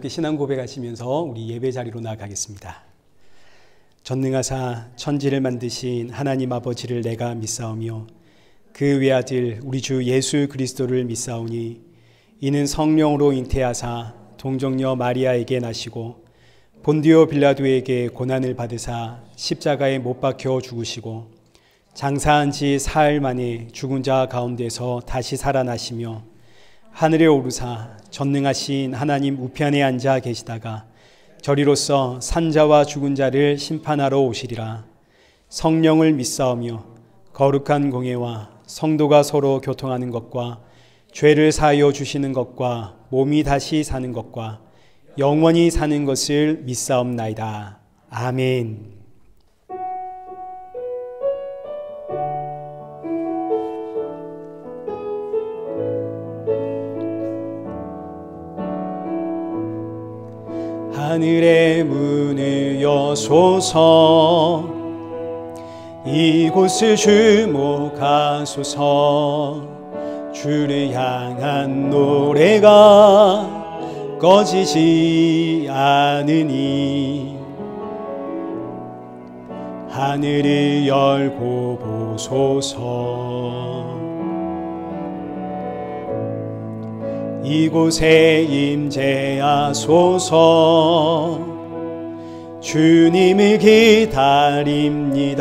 함께 신앙 고백하시면서 우리 예배 자리로 나아가겠습니다. 전능하사 천지를 만드신 하나님 아버지를 내가 믿사오며 그 외아들 우리 주 예수 그리스도를 믿사오니 이는 성령으로 잉태하사 동정녀 마리아에게 나시고 본디오 빌라도에게 고난을 받으사 십자가에 못 박혀 죽으시고 장사한 지 사흘 만에 죽은 자 가운데서 다시 살아나시며 하늘에 오르사 전능하신 하나님 우편에 앉아 계시다가 저리로서 산자와 죽은 자를 심판하러 오시리라. 성령을 믿사오며 거룩한 공예와 성도가 서로 교통하는 것과 죄를 사하여 주시는 것과 몸이 다시 사는 것과 영원히 사는 것을 믿사옵나이다. 아멘. 하늘의 문을 여소서 이곳을 주목하소서 주를 향한 노래가 꺼지지 않으니 하늘을 열고 보소서 이곳에 임재하소서 주님을 기다립니다.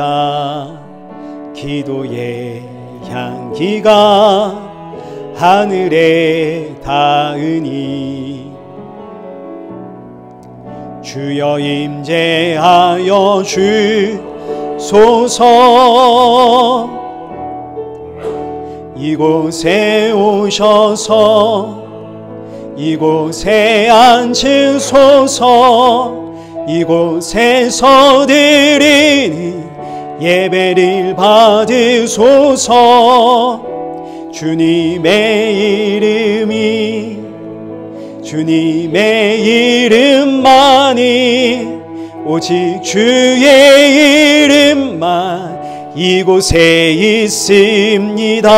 기도의 향기가 하늘에 닿으니 주여 임재하여 주소서 이곳에 오셔서 이곳에 앉으소서 이곳에서 드리는 예배를 받으소서 주님의 이름만이 오직 주의 이름만 이곳에 있습니다.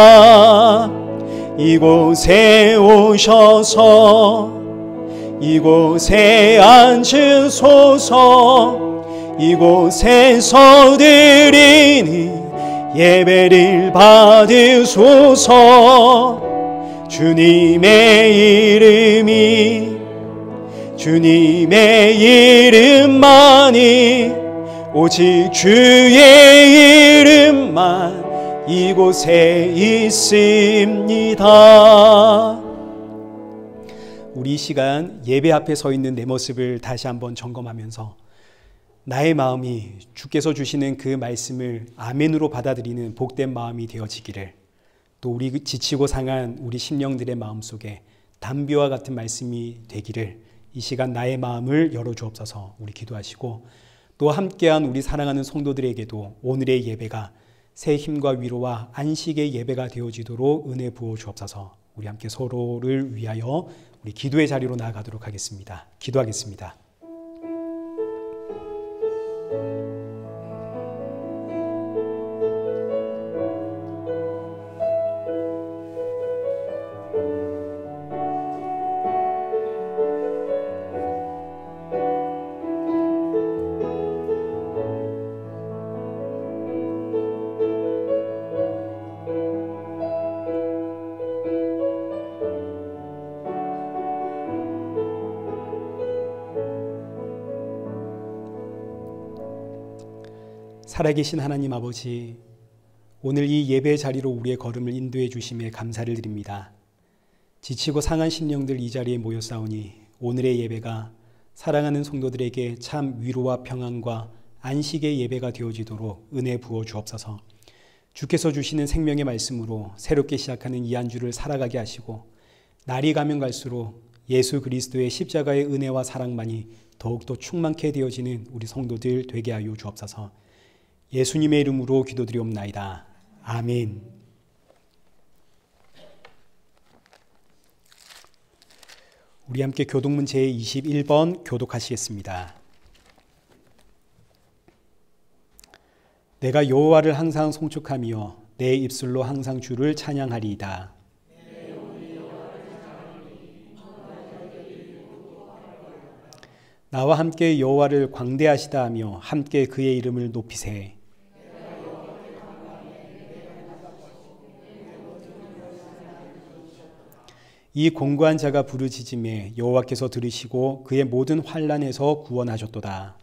이곳에 오셔서 이곳에 앉으소서 이곳에서 드리는 예배를 받으소서 주님의 이름만이 오직 주의 이름만 이곳에 있습니다. 우리 이 시간 예배 앞에 서 있는 내 모습을 다시 한번 점검하면서 나의 마음이 주께서 주시는 그 말씀을 아멘으로 받아들이는 복된 마음이 되어지기를, 또 우리 지치고 상한 우리 심령들의 마음속에 담비와 같은 말씀이 되기를 이 시간 나의 마음을 열어주옵소서. 우리 기도하시고 또 함께한 우리 사랑하는 성도들에게도 오늘의 예배가 새 힘과 위로와 안식의 예배가 되어지도록 은혜 부어 주옵소서. 우리 함께 서로를 위하여 우리 기도의 자리로 나아가도록 하겠습니다. 기도하겠습니다. 살아계신 하나님 아버지, 오늘 이 예배 자리로 우리의 걸음을 인도해 주심에 감사를 드립니다. 지치고 상한 심령들 이 자리에 모였사오니 오늘의 예배가 사랑하는 성도들에게 참 위로와 평안과 안식의 예배가 되어지도록 은혜 부어 주옵소서. 주께서 주시는 생명의 말씀으로 새롭게 시작하는 이 한 주를 살아가게 하시고 날이 가면 갈수록 예수 그리스도의 십자가의 은혜와 사랑만이 더욱더 충만케 되어지는 우리 성도들 되게 하여 주옵소서. 예수님의 이름으로 기도드리옵나이다. 아멘. 우리 함께 교독문 제21번 교독하시겠습니다. 내가 여호와를 항상 송축하며 내 입술로 항상 주를 찬양하리이다. 나와 함께 여호와를 광대하시다 하며 함께 그의 이름을 높이세. 이 공고한 자가 부르짖음에 여호와께서 들으시고 그의 모든 환난에서 구원하셨도다.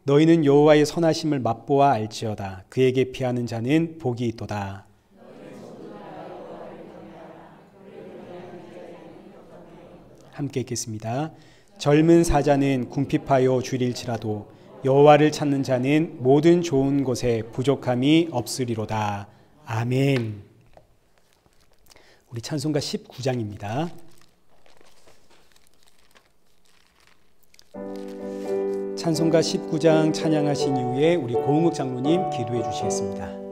너희는 여호와의 선하심을 맛보아 알지어다. 그에게 피하는 자는 복이 있도다. 함께 읽겠습니다. 젊은 사자는 궁핍하여 줄일지라도 여호와를 찾는 자는 모든 좋은 곳에 부족함이 없으리로다. 아멘. 우리 찬송가 19장입니다. 찬송가 19장 찬양하신 이후에 우리 고흥욱 장로님 기도해 주시겠습니다.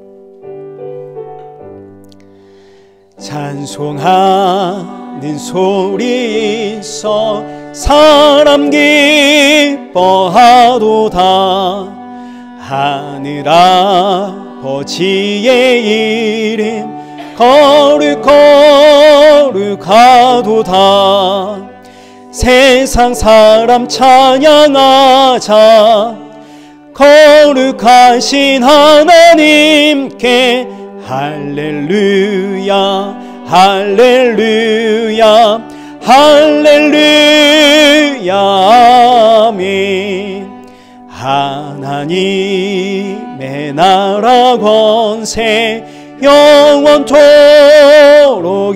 찬송하는 소리 있어 사람 기뻐하도다. 하늘 아버지의 이름 거룩하도다. 세상 사람 찬양하자. 거룩하신 하나님께 할렐루야 할렐루야 할렐루야 아멘. 하나님의 나라 권세 영원토록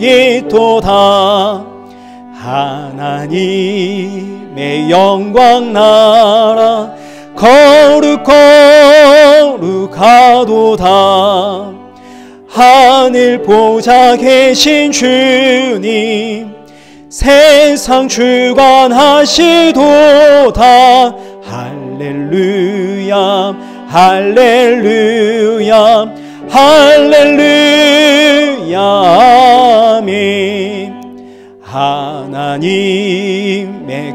있도다. 하나님의 영광 나라 거룩하도다. 하늘 보좌 계신 주님 세상 주관하시도다. 할렐루야 할렐루야 할렐루야 아멘. 하나님의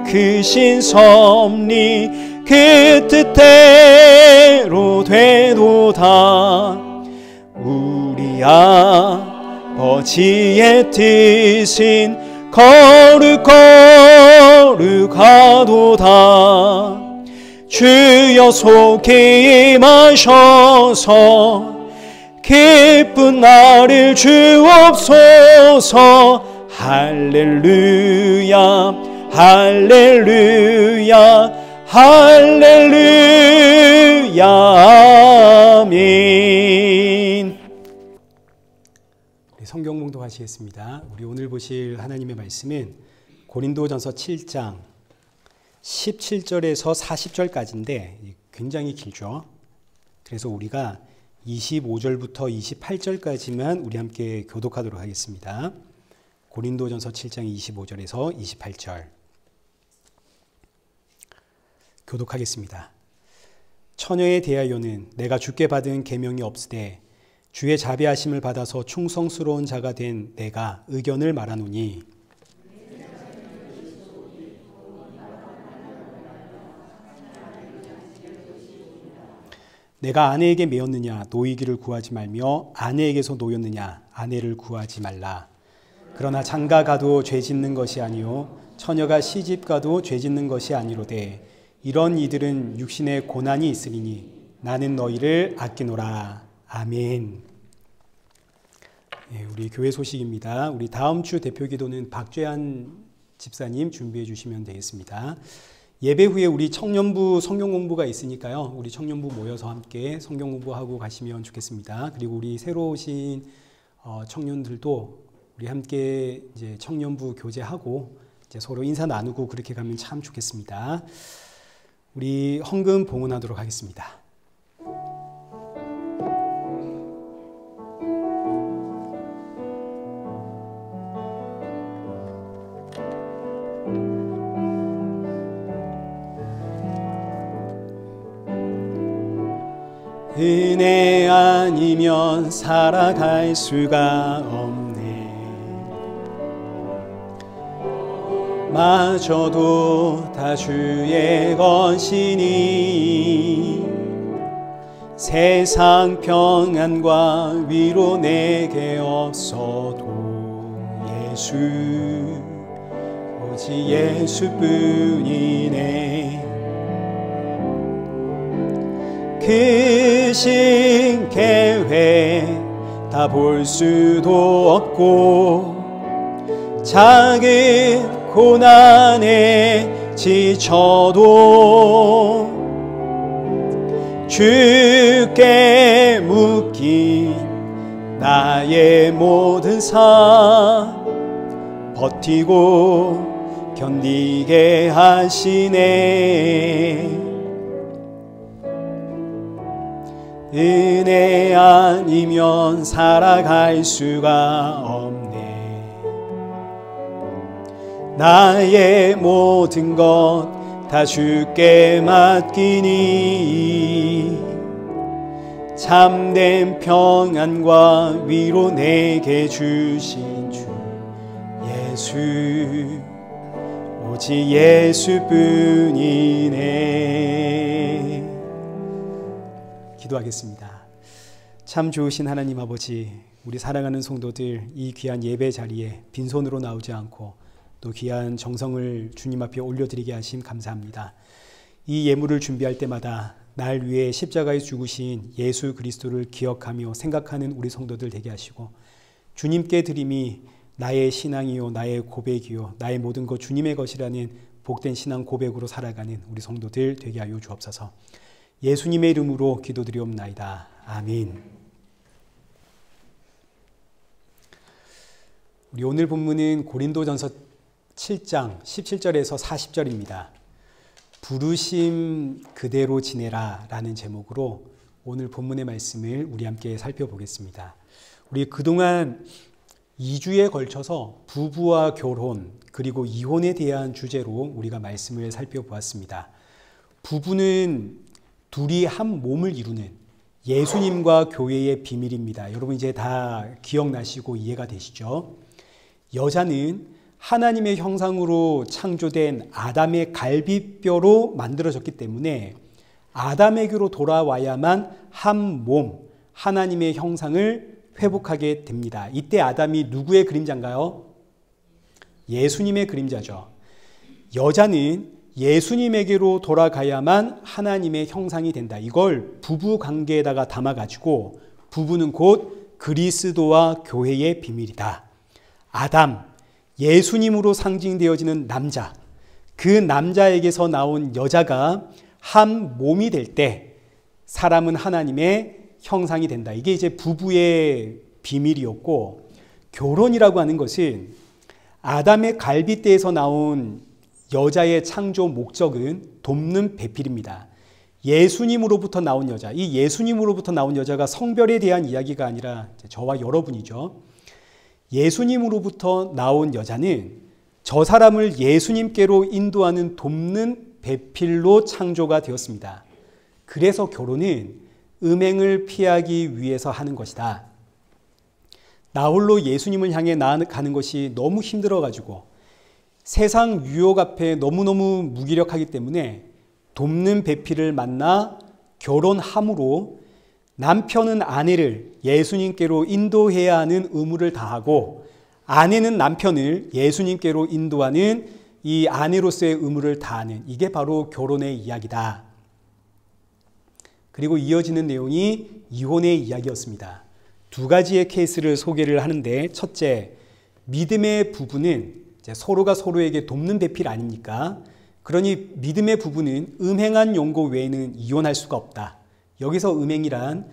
크신 섭리 그 뜻대로 되도다. 우리 아버지의 뜻은 거룩하도다. 주여 속히 임하셔서 기쁜 날을 주옵소서. 할렐루야 할렐루야 할렐루야 아멘. 성경 봉독하시겠습니다. 우리 오늘 보실 하나님의 말씀은 고린도전서 7장 17절에서 40절까지인데 굉장히 길죠. 그래서 우리가 25절부터 28절까지만 우리 함께 교독하도록 하겠습니다. 고린도전서 7장 25절에서 28절 교독하겠습니다. 처녀에 대하여는 내가 주께 받은 계명이 없으되 주의 자비하심을 받아서 충성스러운 자가 된 내가 의견을 말하노니 내가 아내에게 매였느냐 노이기를 구하지 말며 아내에게서 노였느냐 아내를 구하지 말라. 그러나 장가 가도 죄 짓는 것이 아니요 처녀가 시집 가도 죄 짓는 것이 아니로되 이런 이들은 육신의 고난이 있으리니 나는 너희를 아끼노라. 아멘. 네, 우리 교회 소식입니다. 우리 다음 주 대표 기도는 박죄한 집사님 준비해 주시면 되겠습니다. 예배 후에 우리 청년부 성경 공부가 있으니까요. 우리 청년부 모여서 함께 성경 공부하고 가시면 좋겠습니다. 그리고 우리 새로 오신 청년들도 우리 함께 이제 청년부 교제하고 이제 서로 인사 나누고 그렇게 가면 참 좋겠습니다. 우리 헌금 봉헌하도록 하겠습니다. 은혜 아니면 살아갈 수가 없네. 마저도 다 주의 것이니 세상 평안과 위로 내게 없어도 예수 오직 예수뿐이네. 크신 계획 다 볼 수도 없고 작은 고난에 지쳐도 주께 묶인 나의 모든 삶 버티고 견디게 하시네. 은혜 아니면 살아갈 수가 없네. 나의 모든 것 다 주께 맡기니 참된 평안과 위로 내게 주신 주 예수 오직 예수뿐이네. 기도하겠습니다. 참 좋으신 하나님 아버지, 우리 사랑하는 성도들 이 귀한 예배 자리에 빈손으로 나오지 않고 또 귀한 정성을 주님 앞에 올려드리게 하심 감사합니다. 이 예물을 준비할 때마다 날 위해 십자가에 죽으신 예수 그리스도를 기억하며 생각하는 우리 성도들 되게 하시고 주님께 드림이 나의 신앙이요 나의 고백이요 나의 모든 것 주님의 것이라는 복된 신앙 고백으로 살아가는 우리 성도들 되게 하여 주옵소서. 예수님의 이름으로 기도드리옵나이다. 아멘. 우리 오늘 본문은 고린도전서 7장 17절에서 40절입니다. 부르심 그대로 지내라 라는 제목으로 오늘 본문의 말씀을 우리 함께 살펴보겠습니다. 우리 그동안 2주에 걸쳐서 부부와 결혼 그리고 이혼에 대한 주제로 우리가 말씀을 살펴보았습니다. 부부는 둘이 한 몸을 이루는 예수님과 교회의 비밀입니다. 여러분 이제 다 기억나시고 이해가 되시죠? 여자는 하나님의 형상으로 창조된 아담의 갈비뼈로 만들어졌기 때문에 아담에게로 돌아와야만 한 몸, 하나님의 형상을 회복하게 됩니다. 이때 아담이 누구의 그림자인가요? 예수님의 그림자죠. 여자는 예수님에게로 돌아가야만 하나님의 형상이 된다. 이걸 부부 관계에다가 담아가지고 부부는 곧 그리스도와 교회의 비밀이다. 아담, 예수님으로 상징되어지는 남자, 그 남자에게서 나온 여자가 한 몸이 될 때 사람은 하나님의 형상이 된다. 이게 이제 부부의 비밀이었고, 결혼이라고 하는 것은 아담의 갈빗대에서 나온 여자의 창조 목적은 돕는 배필입니다. 예수님으로부터 나온 여자, 이 예수님으로부터 나온 여자가 성별에 대한 이야기가 아니라 저와 여러분이죠. 예수님으로부터 나온 여자는 저 사람을 예수님께로 인도하는 돕는 배필로 창조가 되었습니다. 그래서 결혼은 음행을 피하기 위해서 하는 것이다. 나 홀로 예수님을 향해 나아가는 것이 너무 힘들어가지고 세상 유혹 앞에 너무너무 무기력하기 때문에 돕는 배필을 만나 결혼함으로 남편은 아내를 예수님께로 인도해야 하는 의무를 다하고 아내는 남편을 예수님께로 인도하는 이 아내로서의 의무를 다하는, 이게 바로 결혼의 이야기다. 그리고 이어지는 내용이 이혼의 이야기였습니다. 두 가지의 케이스를 소개를 하는데, 첫째, 믿음의 부부는 이제 서로가 서로에게 돕는 배필 아닙니까? 그러니 믿음의 부부는 음행한 용고 외에는 이혼할 수가 없다. 여기서 음행이란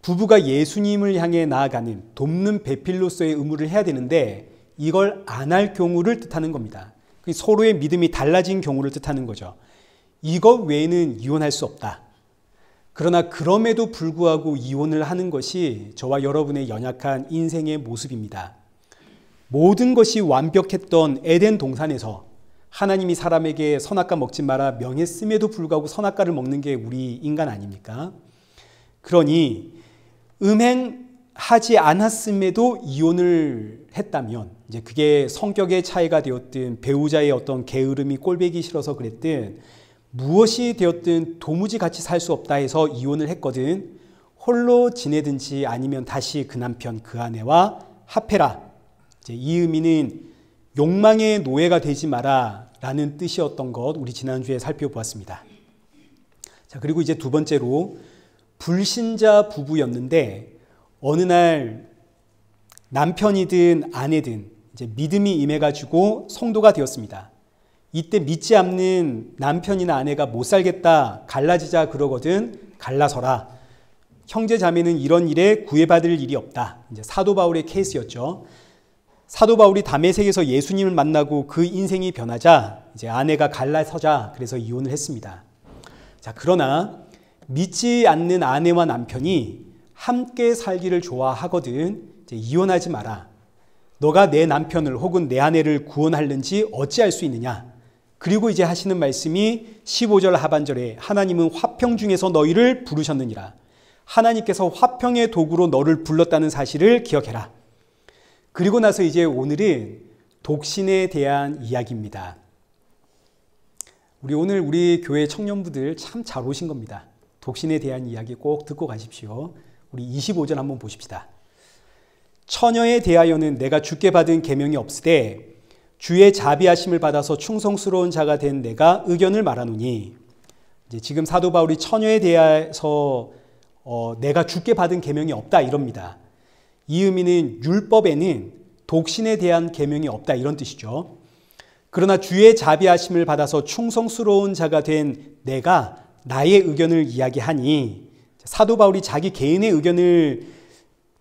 부부가 예수님을 향해 나아가는 돕는 배필로서의 의무를 해야 되는데 이걸 안 할 경우를 뜻하는 겁니다. 서로의 믿음이 달라진 경우를 뜻하는 거죠. 이것 외에는 이혼할 수 없다. 그러나 그럼에도 불구하고 이혼을 하는 것이 저와 여러분의 연약한 인생의 모습입니다. 모든 것이 완벽했던 에덴 동산에서 하나님이 사람에게 선악과 먹지 마라 명했음에도 불구하고 선악과를 먹는 게 우리 인간 아닙니까? 그러니 음행하지 않았음에도 이혼을 했다면 이제 그게 성격의 차이가 되었든 배우자의 어떤 게으름이 꼴보기 싫어서 그랬든 무엇이 되었든 도무지 같이 살 수 없다 해서 이혼을 했거든 홀로 지내든지 아니면 다시 그 남편 그 아내와 합해라. 이제 이 의미는 욕망의 노예가 되지 마라 라는 뜻이었던 것 우리 지난주에 살펴보았습니다. 자, 그리고 이제 두 번째로 불신자 부부였는데 어느 날 남편이든 아내든 이제 믿음이 임해가지고 성도가 되었습니다. 이때 믿지 않는 남편이나 아내가 못 살겠다 갈라지자 그러거든 갈라서라. 형제 자매는 이런 일에 구애받을 일이 없다. 이제 사도 바울의 케이스였죠. 사도 바울이 다메섹에서 예수님을 만나고 그 인생이 변하자 이제 아내가 갈라서자 그래서 이혼을 했습니다. 자, 그러나 믿지 않는 아내와 남편이 함께 살기를 좋아하거든 이제 이혼하지 마라. 너가 내 남편을 혹은 내 아내를 구원하려는지 어찌할 수 있느냐. 그리고 이제 하시는 말씀이 15절 하반절에 하나님은 화평 중에서 너희를 부르셨느니라. 하나님께서 화평의 도구로 너를 불렀다는 사실을 기억해라. 그리고 나서 이제 오늘은 독신에 대한 이야기입니다. 우리 교회 청년부들 참 잘 오신 겁니다. 독신에 대한 이야기 꼭 듣고 가십시오. 우리 25절 한번 보십시다. 처녀에 대하여는 내가 주께 받은 계명이 없으되 주의 자비하심을 받아서 충성스러운 자가 된 내가 의견을 말하노니. 이제 지금 사도 바울이 처녀에 대해서 내가 주께 받은 계명이 없다 이럽니다. 이 의미는 율법에는 독신에 대한 계명이 없다 이런 뜻이죠. 그러나 주의 자비하심을 받아서 충성스러운 자가 된 내가 나의 의견을 이야기하니 사도 바울이 자기 개인의 의견을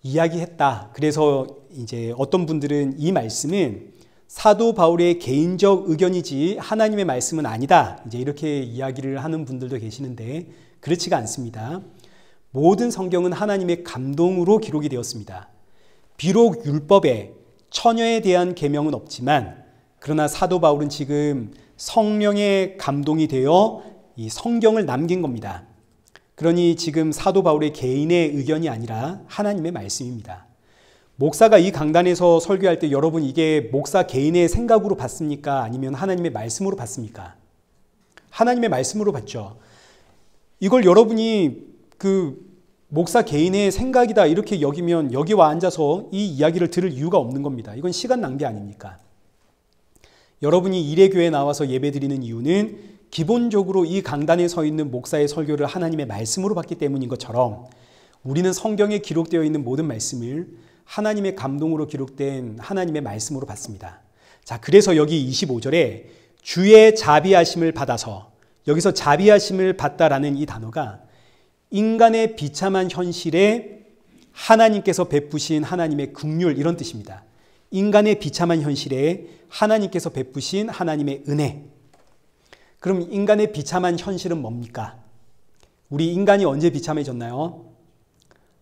이야기했다. 그래서 이제 어떤 분들은 이 말씀은 사도 바울의 개인적 의견이지 하나님의 말씀은 아니다. 이제 이렇게 이야기를 하는 분들도 계시는데 그렇지가 않습니다. 모든 성경은 하나님의 감동으로 기록이 되었습니다. 비록 율법에 처녀에 대한 계명은 없지만 그러나 사도 바울은 지금 성령의 감동이 되어 이 성경을 남긴 겁니다. 그러니 지금 사도 바울의 개인의 의견이 아니라 하나님의 말씀입니다. 목사가 이 강단에서 설교할 때 여러분 이게 목사 개인의 생각으로 받습니까? 아니면 하나님의 말씀으로 받습니까? 하나님의 말씀으로 받죠. 이걸 여러분이 목사 개인의 생각이다 이렇게 여기면 여기 와 앉아서 이 이야기를 들을 이유가 없는 겁니다. 이건 시간 낭비 아닙니까? 여러분이 이레교회에 나와서 예배드리는 이유는 기본적으로 이 강단에 서 있는 목사의 설교를 하나님의 말씀으로 받기 때문인 것처럼 우리는 성경에 기록되어 있는 모든 말씀을 하나님의 감동으로 기록된 하나님의 말씀으로 받습니다. 자, 그래서 여기 25절에 주의 자비하심을 받아서 여기서 자비하심을 받다라는 이 단어가 인간의 비참한 현실에 하나님께서 베푸신 하나님의 긍휼 이런 뜻입니다. 인간의 비참한 현실에 하나님께서 베푸신 하나님의 은혜. 그럼 인간의 비참한 현실은 뭡니까? 우리 인간이 언제 비참해졌나요?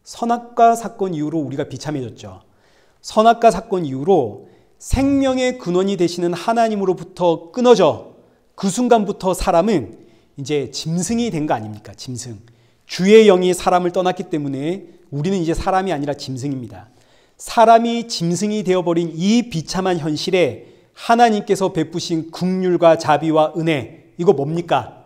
선악과 사건 이후로 우리가 비참해졌죠. 선악과 사건 이후로 생명의 근원이 되시는 하나님으로부터 끊어져 그 순간부터 사람은 이제 짐승이 된 거 아닙니까? 짐승. 주의 영이 사람을 떠났기 때문에 우리는 이제 사람이 아니라 짐승입니다. 사람이 짐승이 되어버린 이 비참한 현실에 하나님께서 베푸신 긍휼과 자비와 은혜, 이거 뭡니까?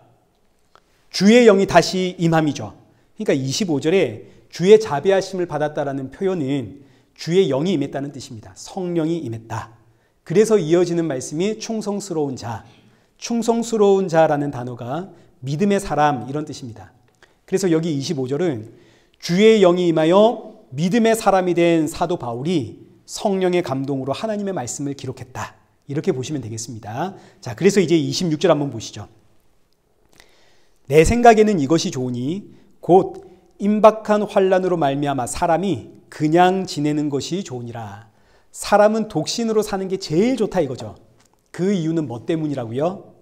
주의 영이 다시 임함이죠. 그러니까 25절에 주의 자비하심을 받았다라는 표현은 주의 영이 임했다는 뜻입니다. 성령이 임했다. 그래서 이어지는 말씀이 충성스러운 자. 충성스러운 자라는 단어가 믿음의 사람 이런 뜻입니다. 그래서 여기 25절은 주의 영이 임하여 믿음의 사람이 된 사도 바울이 성령의 감동으로 하나님의 말씀을 기록했다. 이렇게 보시면 되겠습니다. 자, 그래서 이제 26절 한번 보시죠. 내 생각에는 이것이 좋으니 곧 임박한 환난으로 말미암아 사람이 그냥 지내는 것이 좋으니라. 사람은 독신으로 사는 게 제일 좋다 이거죠. 그 이유는 뭐 때문이라고요?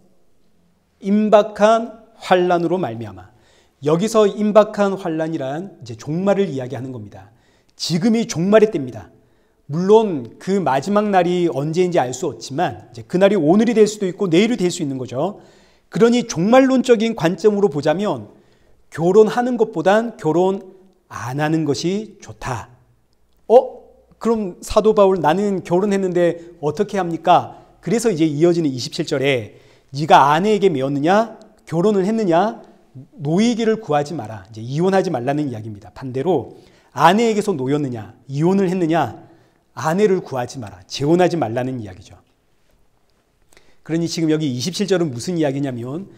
임박한 환난으로 말미암아. 여기서 임박한 환난이란 이제 종말을 이야기하는 겁니다. 지금이 종말의 때입니다. 물론 그 마지막 날이 언제인지 알 수 없지만 이제 그날이 오늘이 될 수도 있고 내일이 될 수 있는 거죠. 그러니 종말론적인 관점으로 보자면 결혼하는 것보단 결혼 안 하는 것이 좋다. 그럼 사도 바울 나는 결혼했는데 어떻게 합니까? 그래서 이제 이어지는 27절에 네가 아내에게 매었느냐? 결혼을 했느냐? 노이기를 구하지 마라. 이제 이혼하지 말라는 이야기입니다. 반대로 아내에게서 놓였느냐? 이혼을 했느냐? 아내를 구하지 마라. 재혼하지 말라는 이야기죠. 그러니 지금 여기 27절은 무슨 이야기냐면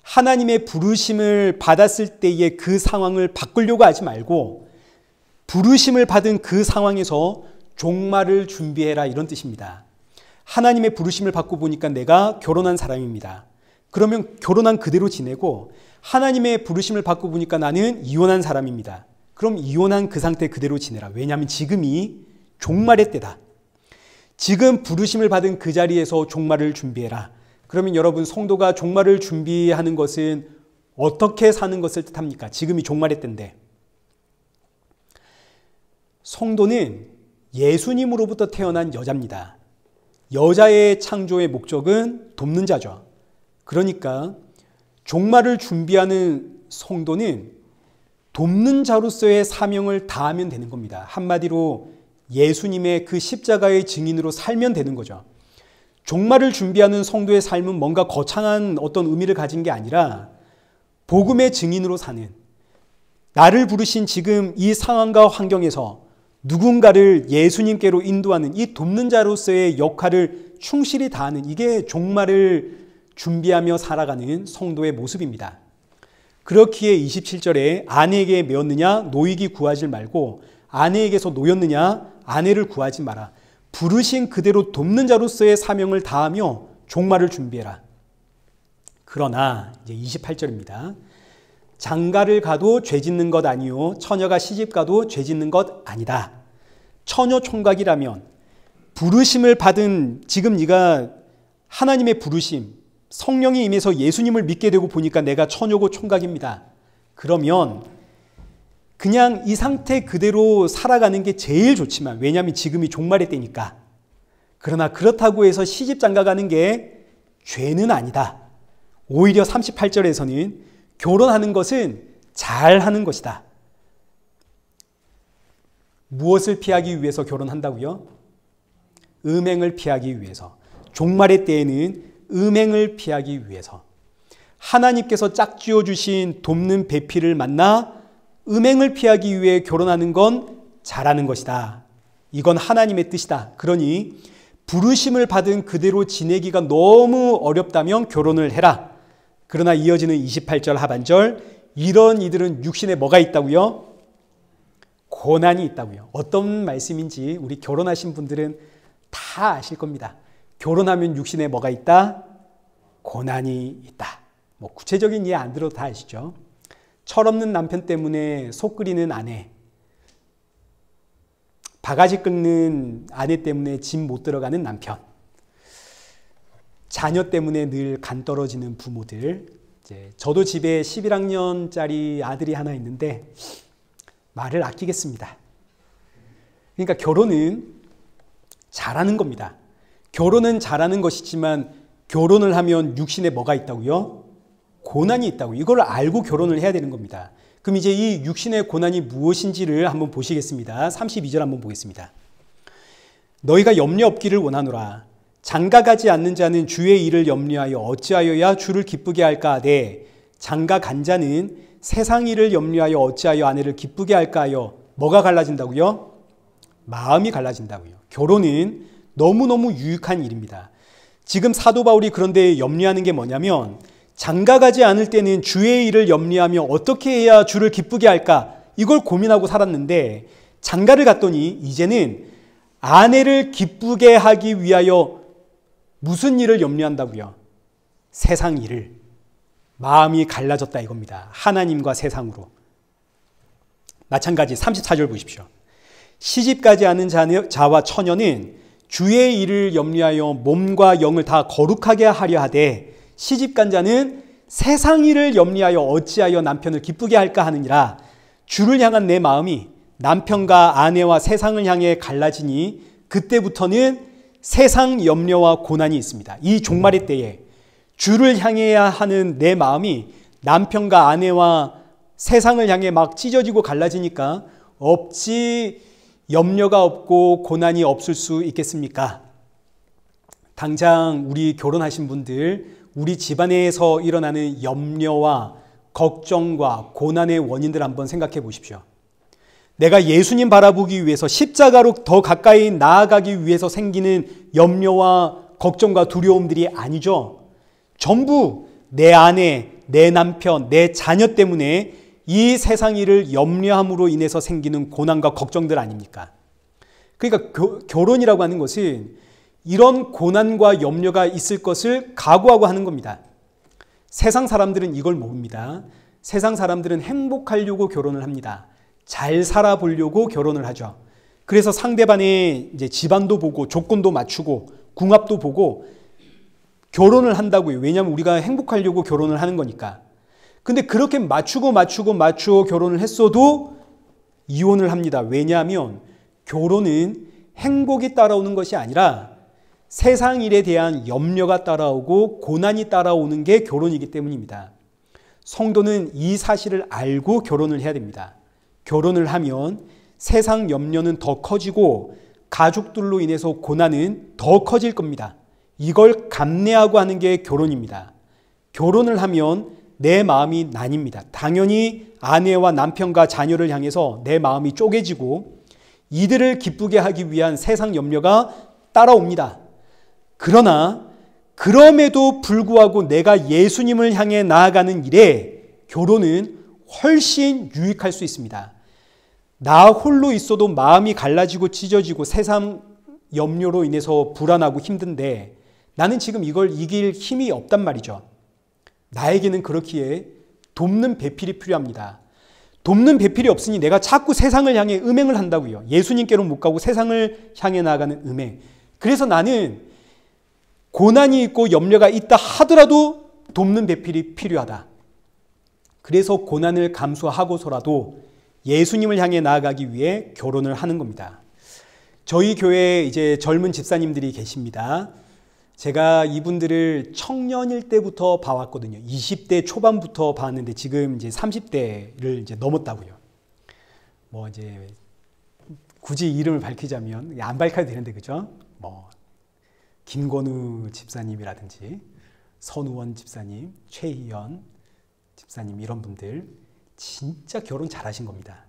하나님의 부르심을 받았을 때의 그 상황을 바꾸려고 하지 말고 부르심을 받은 그 상황에서 종말을 준비해라, 이런 뜻입니다. 하나님의 부르심을 받고 보니까 내가 결혼한 사람입니다. 그러면 결혼한 그대로 지내고, 하나님의 부르심을 받고 보니까 나는 이혼한 사람입니다. 그럼 이혼한 그 상태 그대로 지내라. 왜냐하면 지금이 종말의 때다. 지금 부르심을 받은 그 자리에서 종말을 준비해라. 그러면 여러분, 성도가 종말을 준비하는 것은 어떻게 사는 것을 뜻합니까? 지금이 종말의 때인데. 성도는 예수님으로부터 태어난 여자입니다. 여자의 창조의 목적은 돕는 자죠. 그러니까 종말을 준비하는 성도는 돕는 자로서의 사명을 다하면 되는 겁니다. 한마디로 예수님의 그 십자가의 증인으로 살면 되는 거죠. 종말을 준비하는 성도의 삶은 뭔가 거창한 어떤 의미를 가진 게 아니라 복음의 증인으로 사는, 나를 부르신 지금 이 상황과 환경에서 누군가를 예수님께로 인도하는 이 돕는 자로서의 역할을 충실히 다하는, 이게 종말을 준비하며 살아가는 성도의 모습입니다. 그렇기에 27절에 아내에게 메었느냐 노이기 구하지 말고 아내에게서 노였느냐 아내를 구하지 마라. 부르신 그대로 돕는 자로서의 사명을 다하며 종말을 준비해라. 그러나 이제 28절입니다. 장가를 가도 죄 짓는 것 아니요 처녀가 시집 가도 죄 짓는 것 아니다. 처녀 총각이라면 부르심을 받은, 지금 네가 하나님의 부르심, 성령이 임해서 예수님을 믿게 되고 보니까 내가 처녀고 총각입니다. 그러면 그냥 이 상태 그대로 살아가는 게 제일 좋지만, 왜냐하면 지금이 종말의 때니까. 그러나 그렇다고 해서 시집 장가 가는 게 죄는 아니다. 오히려 38절에서는 결혼하는 것은 잘하는 것이다. 무엇을 피하기 위해서 결혼한다고요? 음행을 피하기 위해서. 종말의 때에는 음행을 피하기 위해서. 하나님께서 짝지어 주신 돕는 배필을 만나 음행을 피하기 위해 결혼하는 건 잘하는 것이다. 이건 하나님의 뜻이다. 그러니 부르심을 받은 그대로 지내기가 너무 어렵다면 결혼을 해라. 그러나 이어지는 28절 하반절, 이런 이들은 육신에 뭐가 있다고요? 고난이 있다고요. 어떤 말씀인지 우리 결혼하신 분들은 다 아실 겁니다. 결혼하면 육신에 뭐가 있다? 고난이 있다. 뭐 구체적인 이해 안 들어도 다 아시죠? 철없는 남편 때문에 속 끓이는 아내, 바가지 긁는 아내 때문에 집 못 들어가는 남편, 자녀 때문에 늘 간 떨어지는 부모들. 저도 집에 11학년짜리 아들이 하나 있는데 말을 아끼겠습니다. 그러니까 결혼은 잘하는 겁니다. 결혼은 잘하는 것이지만 결혼을 하면 육신에 뭐가 있다고요? 고난이 있다고. 이걸 알고 결혼을 해야 되는 겁니다. 그럼 이제 이 육신의 고난이 무엇인지를 한번 보시겠습니다. 32절 한번 보겠습니다. 너희가 염려 없기를 원하노라. 장가가지 않는 자는 주의 일을 염려하여 어찌하여야 주를 기쁘게 할까 하되 장가 간 자는 세상 일을 염려하여 어찌하여 아내를 기쁘게 할까 하여 뭐가 갈라진다고요? 마음이 갈라진다고요. 결혼은 너무너무 유익한 일입니다. 지금 사도 바울이 그런데 염려하는 게 뭐냐면, 장가가지 않을 때는 주의 일을 염려하며 어떻게 해야 주를 기쁘게 할까, 이걸 고민하고 살았는데 장가를 갔더니 이제는 아내를 기쁘게 하기 위하여 무슨 일을 염려한다고요? 세상 일을. 마음이 갈라졌다 이겁니다. 하나님과 세상으로. 마찬가지 34절 보십시오. 시집가지 않은 자와 처녀는 주의 일을 염려하여 몸과 영을 다 거룩하게 하려 하되 시집간 자는 세상 일을 염려하여 어찌하여 남편을 기쁘게 할까 하느니라. 주를 향한 내 마음이 남편과 아내와 세상을 향해 갈라지니 그때부터는 세상 염려와 고난이 있습니다. 이 종말의 때에 주를 향해야 하는 내 마음이 남편과 아내와 세상을 향해 막 찢어지고 갈라지니까 없지 염려가 없고 고난이 없을 수 있겠습니까? 당장 우리 결혼하신 분들, 우리 집안에서 일어나는 염려와 걱정과 고난의 원인들 한번 생각해 보십시오. 내가 예수님 바라보기 위해서 십자가로 더 가까이 나아가기 위해서 생기는 염려와 걱정과 두려움들이 아니죠. 전부 내 아내, 내 남편, 내 자녀 때문에 이 세상 일을 염려함으로 인해서 생기는 고난과 걱정들 아닙니까? 그러니까 결혼이라고 하는 것은 이런 고난과 염려가 있을 것을 각오하고 하는 겁니다. 세상 사람들은 이걸 모릅니다. 세상 사람들은 행복하려고 결혼을 합니다. 잘 살아보려고 결혼을 하죠. 그래서 상대방의 이제 집안도 보고 조건도 맞추고 궁합도 보고 결혼을 한다고요. 왜냐하면 우리가 행복하려고 결혼을 하는 거니까. 근데 그렇게 맞추고 결혼을 했어도 이혼을 합니다. 왜냐하면 결혼은 행복이 따라오는 것이 아니라 세상 일에 대한 염려가 따라오고 고난이 따라오는 게 결혼이기 때문입니다. 성도는 이 사실을 알고 결혼을 해야 됩니다. 결혼을 하면 세상 염려는 더 커지고 가족들로 인해서 고난은 더 커질 겁니다. 이걸 감내하고 하는 게 결혼입니다. 결혼을 하면 내 마음이 나뉩니다. 당연히 아내와 남편과 자녀를 향해서 내 마음이 쪼개지고 이들을 기쁘게 하기 위한 세상 염려가 따라옵니다. 그러나 그럼에도 불구하고 내가 예수님을 향해 나아가는 일에 결혼은 훨씬 유익할 수 있습니다. 나 홀로 있어도 마음이 갈라지고 찢어지고 세상 염려로 인해서 불안하고 힘든데 나는 지금 이걸 이길 힘이 없단 말이죠. 나에게는 그렇기에 돕는 배필이 필요합니다. 돕는 배필이 없으니 내가 자꾸 세상을 향해 음행을 한다고요. 예수님께로 못 가고 세상을 향해 나아가는 음행. 그래서 나는 고난이 있고 염려가 있다 하더라도 돕는 배필이 필요하다. 그래서 고난을 감수하고서라도 예수님을 향해 나아가기 위해 결혼을 하는 겁니다. 저희 교회에 이제 젊은 집사님들이 계십니다. 제가 이분들을 청년일 때부터 봐왔거든요. 20대 초반부터 봤는데 지금 이제 30대를 이제 넘었다고요. 뭐 이제 굳이 이름을 밝히자면 안 밝혀도 되는데 그죠? 뭐 김건우 집사님이라든지 선우원 집사님, 최희연 집사님 이런 분들 진짜 결혼 잘하신 겁니다.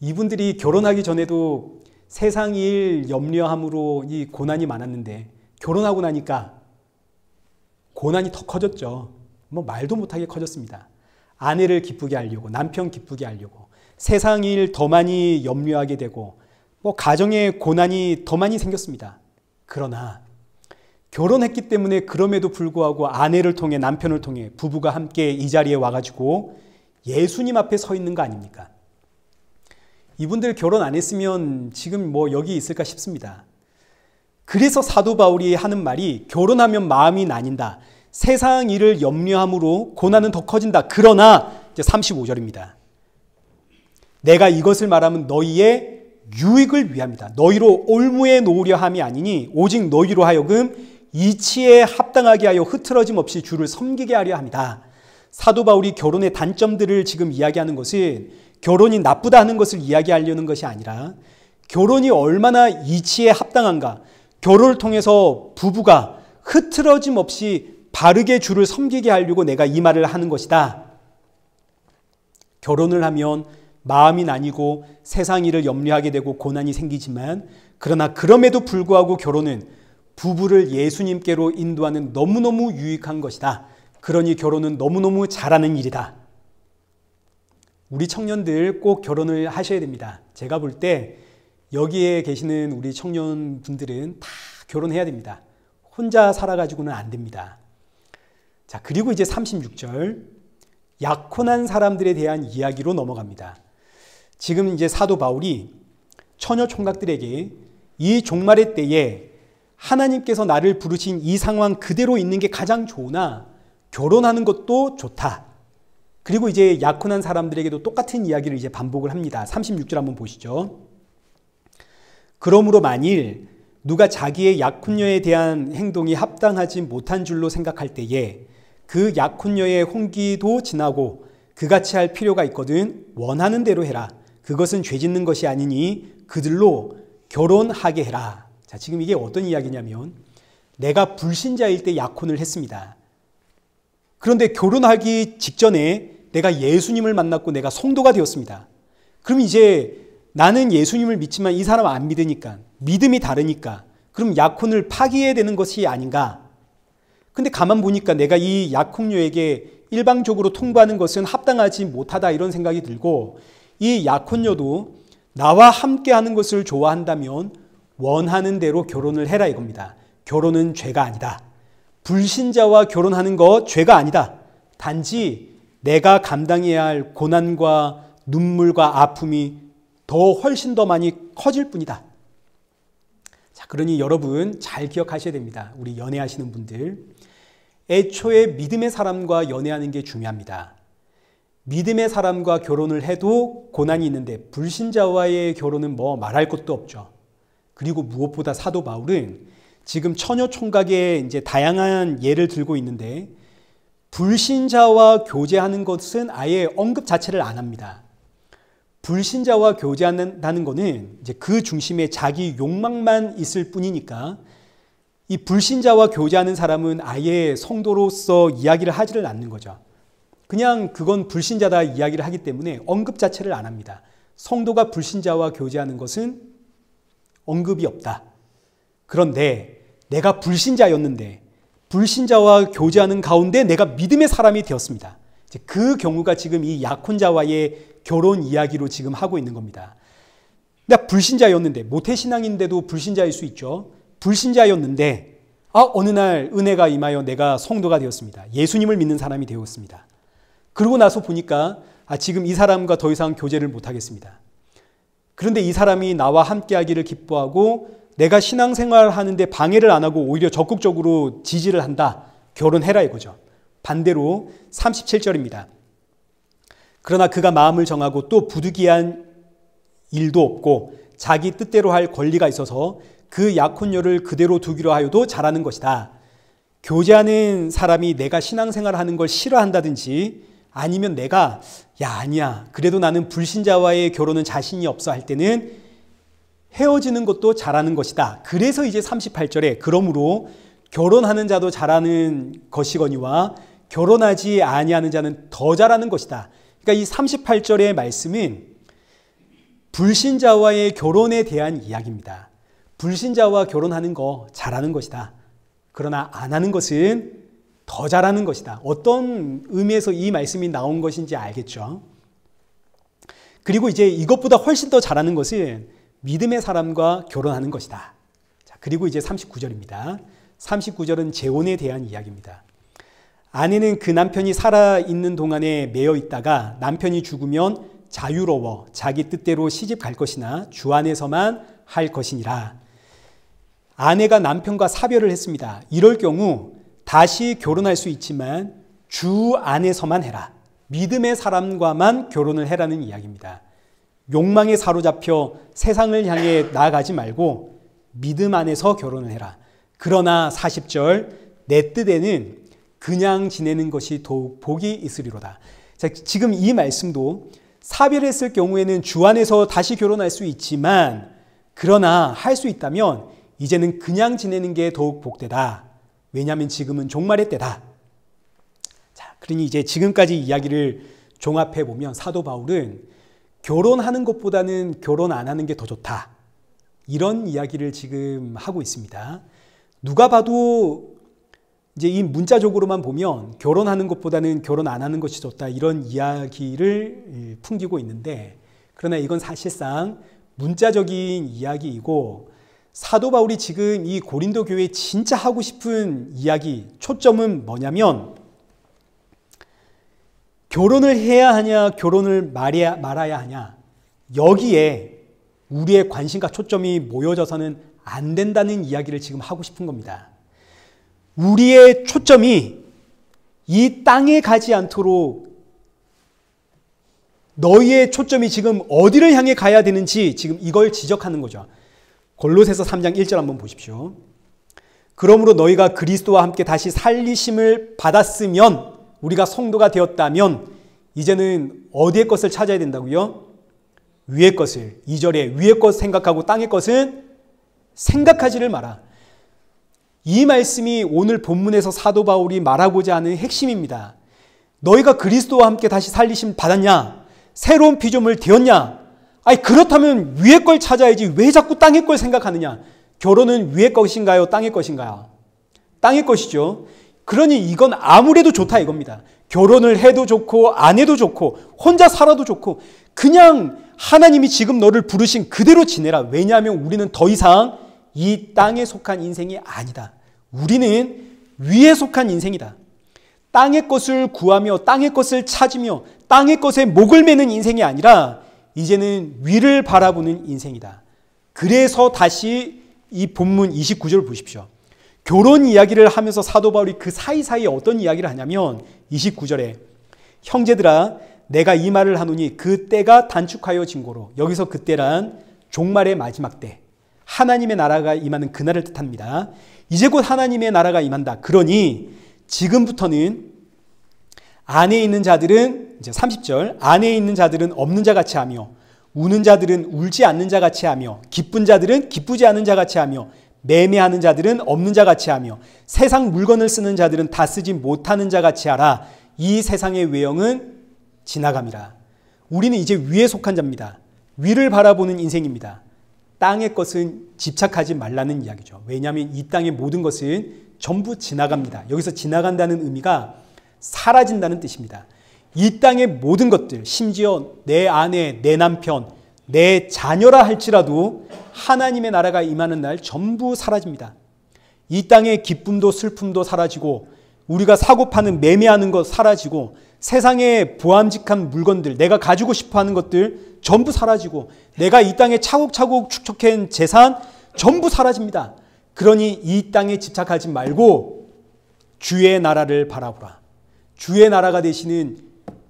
이분들이 결혼하기 전에도 세상 일 염려함으로 이 고난이 많았는데 결혼하고 나니까 고난이 더 커졌죠. 뭐 말도 못하게 커졌습니다. 아내를 기쁘게 하려고, 남편 기쁘게 하려고, 세상 일 더 많이 염려하게 되고, 뭐 가정에 고난이 더 많이 생겼습니다. 그러나 결혼했기 때문에 그럼에도 불구하고 아내를 통해 남편을 통해 부부가 함께 이 자리에 와가지고 예수님 앞에 서 있는 거 아닙니까? 이분들 결혼 안 했으면 지금 뭐 여기 있을까 싶습니다. 그래서 사도 바울이 하는 말이 결혼하면 마음이 나뉜다. 세상 일을 염려함으로 고난은 더 커진다. 그러나 이제 35절입니다. 내가 이것을 말하면 너희의 유익을 위함이다. 너희로 올무에 놓으려 함이 아니니 오직 너희로 하여금 이치에 합당하게 하여 흐트러짐 없이 주를 섬기게 하려 합니다. 사도 바울이 결혼의 단점들을 지금 이야기하는 것은 결혼이 나쁘다 하는 것을 이야기하려는 것이 아니라 결혼이 얼마나 이치에 합당한가, 결혼을 통해서 부부가 흐트러짐 없이 바르게 주를 섬기게 하려고 내가 이 말을 하는 것이다. 결혼을 하면 마음이 나뉘고 세상 일을 염려하게 되고 고난이 생기지만 그러나 그럼에도 불구하고 결혼은 부부를 예수님께로 인도하는 너무너무 유익한 것이다. 그러니 결혼은 너무너무 잘하는 일이다. 우리 청년들 꼭 결혼을 하셔야 됩니다. 제가 볼 때 여기에 계시는 우리 청년분들은 다 결혼해야 됩니다. 혼자 살아가지고는 안 됩니다. 자, 그리고 이제 36절 약혼한 사람들에 대한 이야기로 넘어갑니다. 지금 이제 사도 바울이 처녀 총각들에게 이 종말의 때에 하나님께서 나를 부르신 이 상황 그대로 있는 게 가장 좋으나 결혼하는 것도 좋다. 그리고 이제 약혼한 사람들에게도 똑같은 이야기를 이제 반복을 합니다. 36절 한번 보시죠. 그러므로 만일 누가 자기의 약혼녀에 대한 행동이 합당하지 못한 줄로 생각할 때에 그 약혼녀의 혼기도 지나고 그같이 할 필요가 있거든 원하는 대로 해라. 그것은 죄 짓는 것이 아니니 그들로 결혼하게 해라. 자, 지금 이게 어떤 이야기냐면 내가 불신자일 때 약혼을 했습니다. 그런데 결혼하기 직전에 내가 예수님을 만났고 내가 성도가 되었습니다. 그럼 이제 나는 예수님을 믿지만 이 사람 안 믿으니까, 믿음이 다르니까 그럼 약혼을 파기해야 되는 것이 아닌가? 근데 가만 보니까 내가 이 약혼녀에게 일방적으로 통보하는 것은 합당하지 못하다 이런 생각이 들고, 이 약혼녀도 나와 함께 하는 것을 좋아한다면 원하는 대로 결혼을 해라 이겁니다. 결혼은 죄가 아니다. 불신자와 결혼하는 거 죄가 아니다. 단지 내가 감당해야 할 고난과 눈물과 아픔이 더 훨씬 더 많이 커질 뿐이다. 자, 그러니 여러분 잘 기억하셔야 됩니다. 우리 연애하시는 분들, 애초에 믿음의 사람과 연애하는 게 중요합니다. 믿음의 사람과 결혼을 해도 고난이 있는데 불신자와의 결혼은 뭐 말할 것도 없죠. 그리고 무엇보다 사도 바울은 지금 처녀 총각의 이제 다양한 예를 들고 있는데, 불신자와 교제하는 것은 아예 언급 자체를 안 합니다. 불신자와 교제한다는 것은 이제 그 중심에 자기 욕망만 있을 뿐이니까, 이 불신자와 교제하는 사람은 아예 성도로서 이야기를 하지를 않는 거죠. 그냥 그건 불신자다 이야기를 하기 때문에 언급 자체를 안 합니다. 성도가 불신자와 교제하는 것은 언급이 없다. 그런데 내가 불신자였는데 불신자와 교제하는 가운데 내가 믿음의 사람이 되었습니다. 그 경우가 지금 이 약혼자와의 결혼 이야기로 지금 하고 있는 겁니다. 내가 불신자였는데, 모태신앙인데도 불신자일 수 있죠. 불신자였는데 어느 날 은혜가 임하여 내가 성도가 되었습니다. 예수님을 믿는 사람이 되었습니다. 그러고 나서 보니까 지금 이 사람과 더 이상 교제를 못하겠습니다. 그런데 이 사람이 나와 함께하기를 기뻐하고 내가 신앙생활을 하는데 방해를 안 하고 오히려 적극적으로 지지를 한다. 결혼해라 이거죠. 반대로 37절입니다. 그러나 그가 마음을 정하고 또 부득이한 일도 없고 자기 뜻대로 할 권리가 있어서 그 약혼녀를 그대로 두기로 하여도 잘하는 것이다. 교제하는 사람이 내가 신앙생활을 하는 걸 싫어한다든지 아니면 내가 아니야 그래도 나는 불신자와의 결혼은 자신이 없어 할 때는 헤어지는 것도 잘하는 것이다. 그래서 이제 38절에 그러므로 결혼하는 자도 잘하는 것이거니와 결혼하지 아니하는 자는 더 잘하는 것이다. 그러니까 이 38절의 말씀은 불신자와의 결혼에 대한 이야기입니다. 불신자와 결혼하는 거 잘하는 것이다. 그러나 안 하는 것은 더 잘하는 것이다. 어떤 의미에서 이 말씀이 나온 것인지 알겠죠? 그리고 이제 이것보다 훨씬 더 잘하는 것은 믿음의 사람과 결혼하는 것이다. 자, 그리고 이제 39절입니다. 39절은 재혼에 대한 이야기입니다. 아내는 그 남편이 살아있는 동안에 매여 있다가 남편이 죽으면 자유로워 자기 뜻대로 시집 갈 것이나 주 안에서만 할 것이니라. 아내가 남편과 사별을 했습니다. 이럴 경우 다시 결혼할 수 있지만 주 안에서만 해라. 믿음의 사람과만 결혼을 해라는 이야기입니다. 욕망에 사로잡혀 세상을 향해 나아가지 말고 믿음 안에서 결혼을 해라. 그러나 40절 내 뜻에는 그냥 지내는 것이 더욱 복이 있으리로다. 자, 지금 이 말씀도 사별했을 경우에는 주 안에서 다시 결혼할 수 있지만 그러나 할 수 있다면 이제는 그냥 지내는 게 더욱 복되다. 왜냐하면 지금은 종말의 때다. 자, 그러니 이제 지금까지 이야기를 종합해 보면 사도 바울은 결혼하는 것보다는 결혼 안 하는 게 더 좋다. 이런 이야기를 지금 하고 있습니다. 누가 봐도 이제 이 문자적으로만 보면 결혼하는 것보다는 결혼 안 하는 것이 좋다. 이런 이야기를 풍기고 있는데, 그러나 이건 사실상 문자적인 이야기이고 사도 바울이 지금 이 고린도 교회에 진짜 하고 싶은 이야기, 초점은 뭐냐면 결혼을 해야 하냐 결혼을 말아야 하냐, 여기에 우리의 관심과 초점이 모여져서는 안 된다는 이야기를 지금 하고 싶은 겁니다. 우리의 초점이 이 땅에 가지 않도록 너희의 초점이 지금 어디를 향해 가야 되는지 지금 이걸 지적하는 거죠. 골로새서 3장 1절 한번 보십시오. 그러므로 너희가 그리스도와 함께 다시 살리심을 받았으면, 우리가 성도가 되었다면 이제는 어디의 것을 찾아야 된다고요? 위의 것을. 2절에 위의 것 생각하고 땅의 것은 생각하지를 마라. 이 말씀이 오늘 본문에서 사도 바울이 말하고자 하는 핵심입니다. 너희가 그리스도와 함께 다시 살리심 받았냐? 새로운 피조물 되었냐? 아니 그렇다면 위의 걸 찾아야지 왜 자꾸 땅의 걸 생각하느냐? 결혼은 위의 것인가요? 땅의 것인가요? 땅의 것이죠. 그러니 이건 아무래도 좋다 이겁니다. 결혼을 해도 좋고 안 해도 좋고 혼자 살아도 좋고 그냥 하나님이 지금 너를 부르신 그대로 지내라. 왜냐하면 우리는 더 이상 이 땅에 속한 인생이 아니다. 우리는 위에 속한 인생이다. 땅의 것을 구하며 땅의 것을 찾으며 땅의 것에 목을 매는 인생이 아니라 이제는 위를 바라보는 인생이다. 그래서 다시 이 본문 29절 보십시오. 결혼 이야기를 하면서 사도 바울이 그 사이사이에 어떤 이야기를 하냐면 29절에 형제들아 내가 이 말을 하노니 그 때가 단축하여 진고로. 여기서 그때란 종말의 마지막 때 하나님의 나라가 임하는 그날을 뜻합니다. 이제 곧 하나님의 나라가 임한다. 그러니 지금부터는 안에 있는 자들은 이제 30절 안에 있는 자들은 없는 자 같이 하며 우는 자들은 울지 않는 자 같이 하며 기쁜 자들은 기쁘지 않은 자 같이 하며 매매하는 자들은 없는 자 같이 하며 세상 물건을 쓰는 자들은 다 쓰지 못하는 자 같이 하라. 이 세상의 외형은 지나감이라. 우리는 이제 위에 속한 자입니다. 위를 바라보는 인생입니다. 땅의 것은 집착하지 말라는 이야기죠. 왜냐하면 이 땅의 모든 것은 전부 지나갑니다. 여기서 지나간다는 의미가 사라진다는 뜻입니다. 이 땅의 모든 것들, 심지어 내 아내, 내 남편, 내 자녀라 할지라도 하나님의 나라가 임하는 날 전부 사라집니다. 이 땅의 기쁨도 슬픔도 사라지고 우리가 사고 파는 매매하는 것 사라지고 세상의 보암직한 물건들, 내가 가지고 싶어하는 것들 전부 사라지고 내가 이 땅에 차곡차곡 축적한 재산 전부 사라집니다. 그러니 이 땅에 집착하지 말고 주의 나라를 바라보라. 주의 나라가 되시는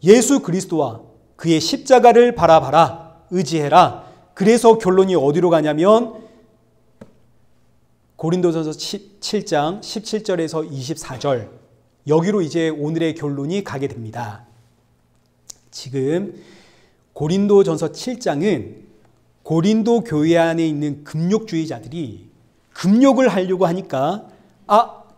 예수 그리스도와 그의 십자가를 바라봐라. 의지해라. 그래서 결론이 어디로 가냐면 고린도전서 7장 17절에서 24절 여기로 이제 오늘의 결론이 가게 됩니다. 지금 고린도전서 7장은 고린도 교회 안에 있는 금욕주의자들이 금욕을 하려고 하니까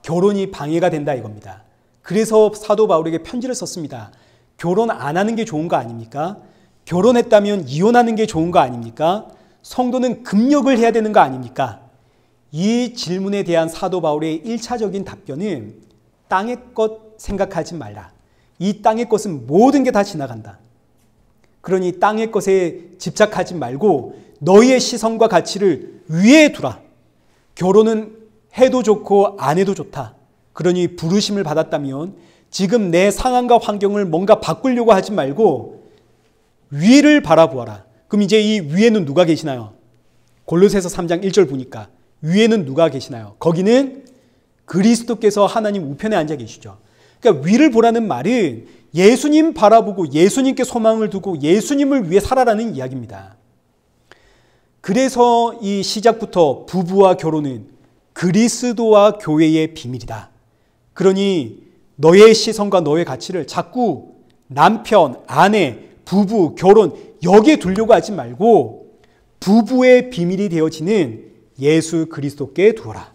결혼이 방해가 된다 이겁니다. 그래서 사도 바울에게 편지를 썼습니다. 결혼 안 하는 게 좋은 거 아닙니까? 결혼했다면 이혼하는 게 좋은 거 아닙니까? 성도는 금욕을 해야 되는 거 아닙니까? 이 질문에 대한 사도 바울의 1차적인 답변은 땅의 것 생각하지 말라. 이 땅의 것은 모든 게 다 지나간다. 그러니 땅의 것에 집착하지 말고 너희의 시선과 가치를 위에 두라. 결혼은 해도 좋고 안 해도 좋다. 그러니 부르심을 받았다면 지금 내 상황과 환경을 뭔가 바꾸려고 하지 말고 위를 바라보아라. 그럼 이제 이 위에는 누가 계시나요? 골로새서 3장 1절 보니까 위에는 누가 계시나요? 거기는 그리스도께서 하나님 우편에 앉아 계시죠. 그러니까 위를 보라는 말은 예수님 바라보고 예수님께 소망을 두고 예수님을 위해 살아라는 이야기입니다. 그래서 이 시작부터 부부와 결혼은 그리스도와 교회의 비밀이다. 그러니 너의 시선과 너의 가치를 자꾸 남편, 아내, 부부, 결혼 여기에 두려고 하지 말고 부부의 비밀이 되어지는 예수 그리스도께 두어라.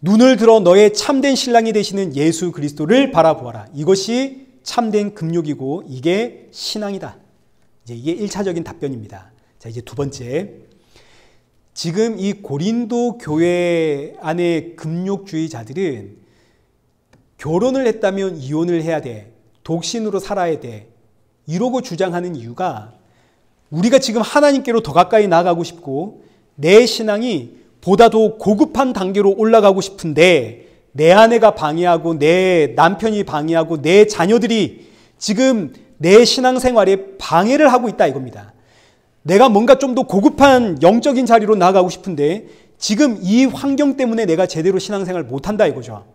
눈을 들어 너의 참된 신랑이 되시는 예수 그리스도를 바라보아라. 이것이 참된 금욕이고 이게 신앙이다. 이게 1차적인 답변입니다. 자, 이제 두 번째. 지금 이 고린도 교회 안의 금욕주의자들은 결혼을 했다면 이혼을 해야 돼. 독신으로 살아야 돼. 이러고 주장하는 이유가 우리가 지금 하나님께로 더 가까이 나아가고 싶고 내 신앙이 보다 더 고급한 단계로 올라가고 싶은데 내 아내가 방해하고 내 남편이 방해하고 내 자녀들이 지금 내 신앙생활에 방해를 하고 있다 이겁니다. 내가 뭔가 좀 더 고급한 영적인 자리로 나아가고 싶은데 지금 이 환경 때문에 내가 제대로 신앙생활 못한다 이거죠.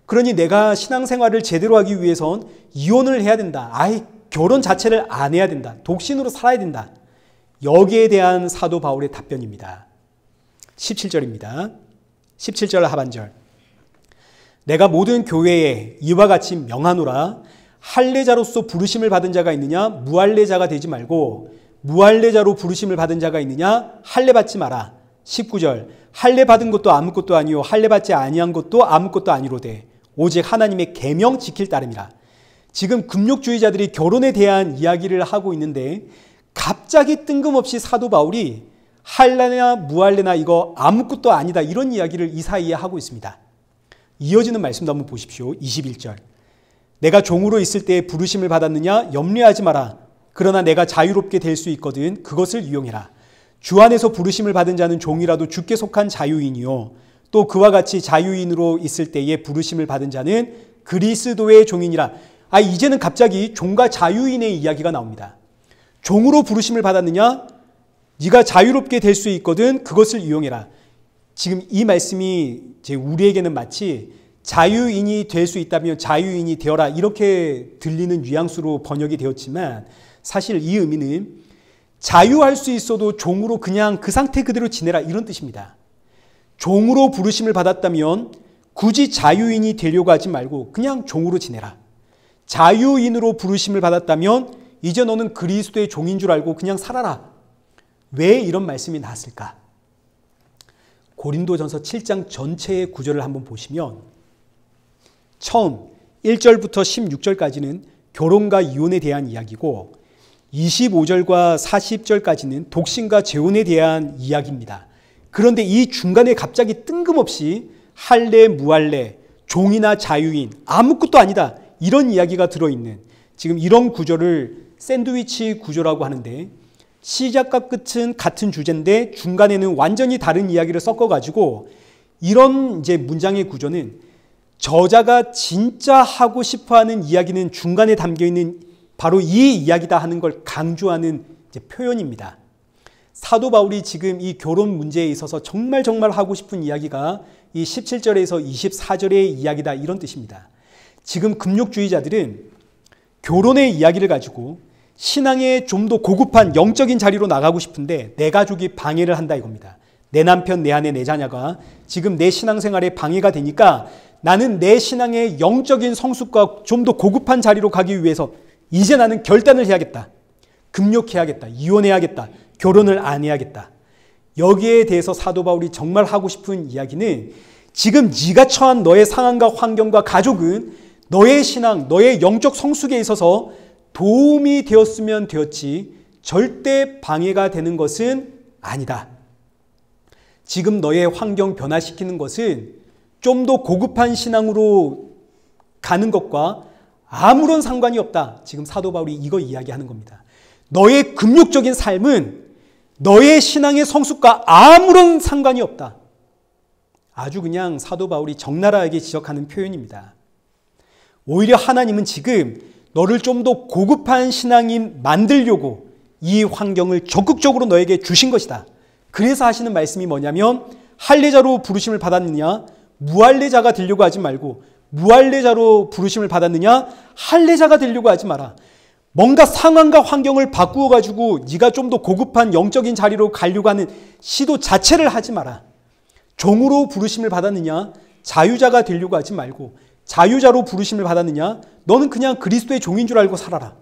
그러니 내가 신앙생활을 제대로 하기 위해선 이혼을 해야 된다. 결혼 자체를 안 해야 된다. 독신으로 살아야 된다. 여기에 대한 사도 바울의 답변입니다. 17절입니다. 17절 하반절. 내가 모든 교회에 이와 같이 명하노라. 할례자로서 부르심을 받은 자가 있느냐? 무할례자가 되지 말고 무할례자로 부르심을 받은 자가 있느냐? 할례 받지 마라. 19절. 할례 받은 것도 아무것도 아니요 할례 받지 아니한 것도 아무것도 아니로되 오직 하나님의 계명 지킬 따름이라. 지금 금욕주의자들이 결혼에 대한 이야기를 하고 있는데 갑자기 뜬금없이 사도 바울이 할례나 무할례나 이거 아무것도 아니다 이런 이야기를 이 사이에 하고 있습니다. 이어지는 말씀도 한번 보십시오. 21절. 내가 종으로 있을 때에 부르심을 받았느냐 염려하지 마라. 그러나 내가 자유롭게 될 수 있거든 그것을 이용해라. 주 안에서 부르심을 받은 자는 종이라도 주께 속한 자유인이요 또 그와 같이 자유인으로 있을 때에 부르심을 받은 자는 그리스도의 종이니라. 이제는 갑자기 종과 자유인의 이야기가 나옵니다. 종으로 부르심을 받았느냐? 네가 자유롭게 될 수 있거든 그것을 이용해라. 지금 이 말씀이 이제 우리에게는 마치 자유인이 될 수 있다면 자유인이 되어라 이렇게 들리는 뉘앙스로 번역이 되었지만 사실 이 의미는 자유할 수 있어도 종으로 그냥 그 상태 그대로 지내라 이런 뜻입니다. 종으로 부르심을 받았다면 굳이 자유인이 되려고 하지 말고 그냥 종으로 지내라. 자유인으로 부르심을 받았다면 이제 너는 그리스도의 종인 줄 알고 그냥 살아라. 왜 이런 말씀이 나왔을까? 고린도전서 7장 전체의 구절을 한번 보시면 처음 1절부터 16절까지는 결혼과 이혼에 대한 이야기고 25절과 40절까지는 독신과 재혼에 대한 이야기입니다. 그런데 이 중간에 갑자기 뜬금없이 할례, 무할례, 종이나 자유인 아무것도 아니다 이런 이야기가 들어있는 지금 이런 구절을 샌드위치 구조라고 하는데 시작과 끝은 같은 주제인데 중간에는 완전히 다른 이야기를 섞어가지고 이런 이제 문장의 구조는 저자가 진짜 하고 싶어하는 이야기는 중간에 담겨있는 바로 이 이야기다 하는 걸 강조하는 이제 표현입니다. 사도 바울이 지금 이 결혼 문제에 있어서 정말 하고 싶은 이야기가 이 17절에서 24절의 이야기다 이런 뜻입니다. 지금 금욕주의자들은 결혼의 이야기를 가지고 신앙의 좀 더 고급한 영적인 자리로 나가고 싶은데 내 가족이 방해를 한다 이겁니다. 내 남편, 내 아내, 내 자녀가 지금 내 신앙생활에 방해가 되니까 나는 내 신앙의 영적인 성숙과 좀 더 고급한 자리로 가기 위해서 이제 나는 결단을 해야겠다. 금욕해야겠다. 이혼해야겠다. 결혼을 안 해야겠다. 여기에 대해서 사도 바울이 정말 하고 싶은 이야기는 지금 네가 처한 너의 상황과 환경과 가족은 너의 신앙, 너의 영적 성숙에 있어서 도움이 되었으면 되었지 절대 방해가 되는 것은 아니다. 지금 너의 환경 변화시키는 것은 좀 더 고급한 신앙으로 가는 것과 아무런 상관이 없다. 지금 사도 바울이 이거 이야기하는 겁니다. 너의 금욕적인 삶은 너의 신앙의 성숙과 아무런 상관이 없다. 아주 그냥 사도 바울이 적나라하게 지적하는 표현입니다. 오히려 하나님은 지금 너를 좀 더 고급한 신앙인 만들려고 이 환경을 적극적으로 너에게 주신 것이다. 그래서 하시는 말씀이 뭐냐면 할례자로 부르심을 받았느냐 무할례자가 되려고 하지 말고 무할례자로 부르심을 받았느냐 할례자가 되려고 하지 마라. 뭔가 상황과 환경을 바꾸어 가지고 네가 좀 더 고급한 영적인 자리로 가려고 하는 시도 자체를 하지 마라. 종으로 부르심을 받았느냐 자유자가 되려고 하지 말고 자유자로 부르심을 받았느냐 너는 그냥 그리스도의 종인 줄 알고 살아라.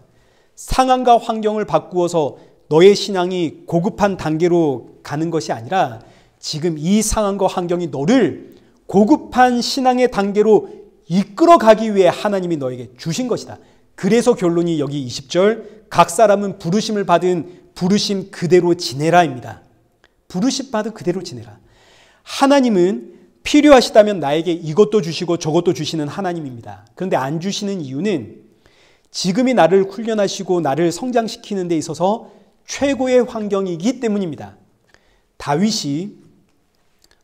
상황과 환경을 바꾸어서 너의 신앙이 고급한 단계로 가는 것이 아니라 지금 이 상황과 환경이 너를 고급한 신앙의 단계로 이끌어 가기 위해 하나님이 너에게 주신 것이다. 그래서 결론이 여기 20절 각 사람은 부르심을 받은 부르심 그대로 지내라입니다. 부르심 받은 그대로 지내라. 하나님은 필요하시다면 나에게 이것도 주시고 저것도 주시는 하나님입니다. 그런데 안 주시는 이유는 지금이 나를 훈련하시고 나를 성장시키는 데 있어서 최고의 환경이기 때문입니다. 다윗이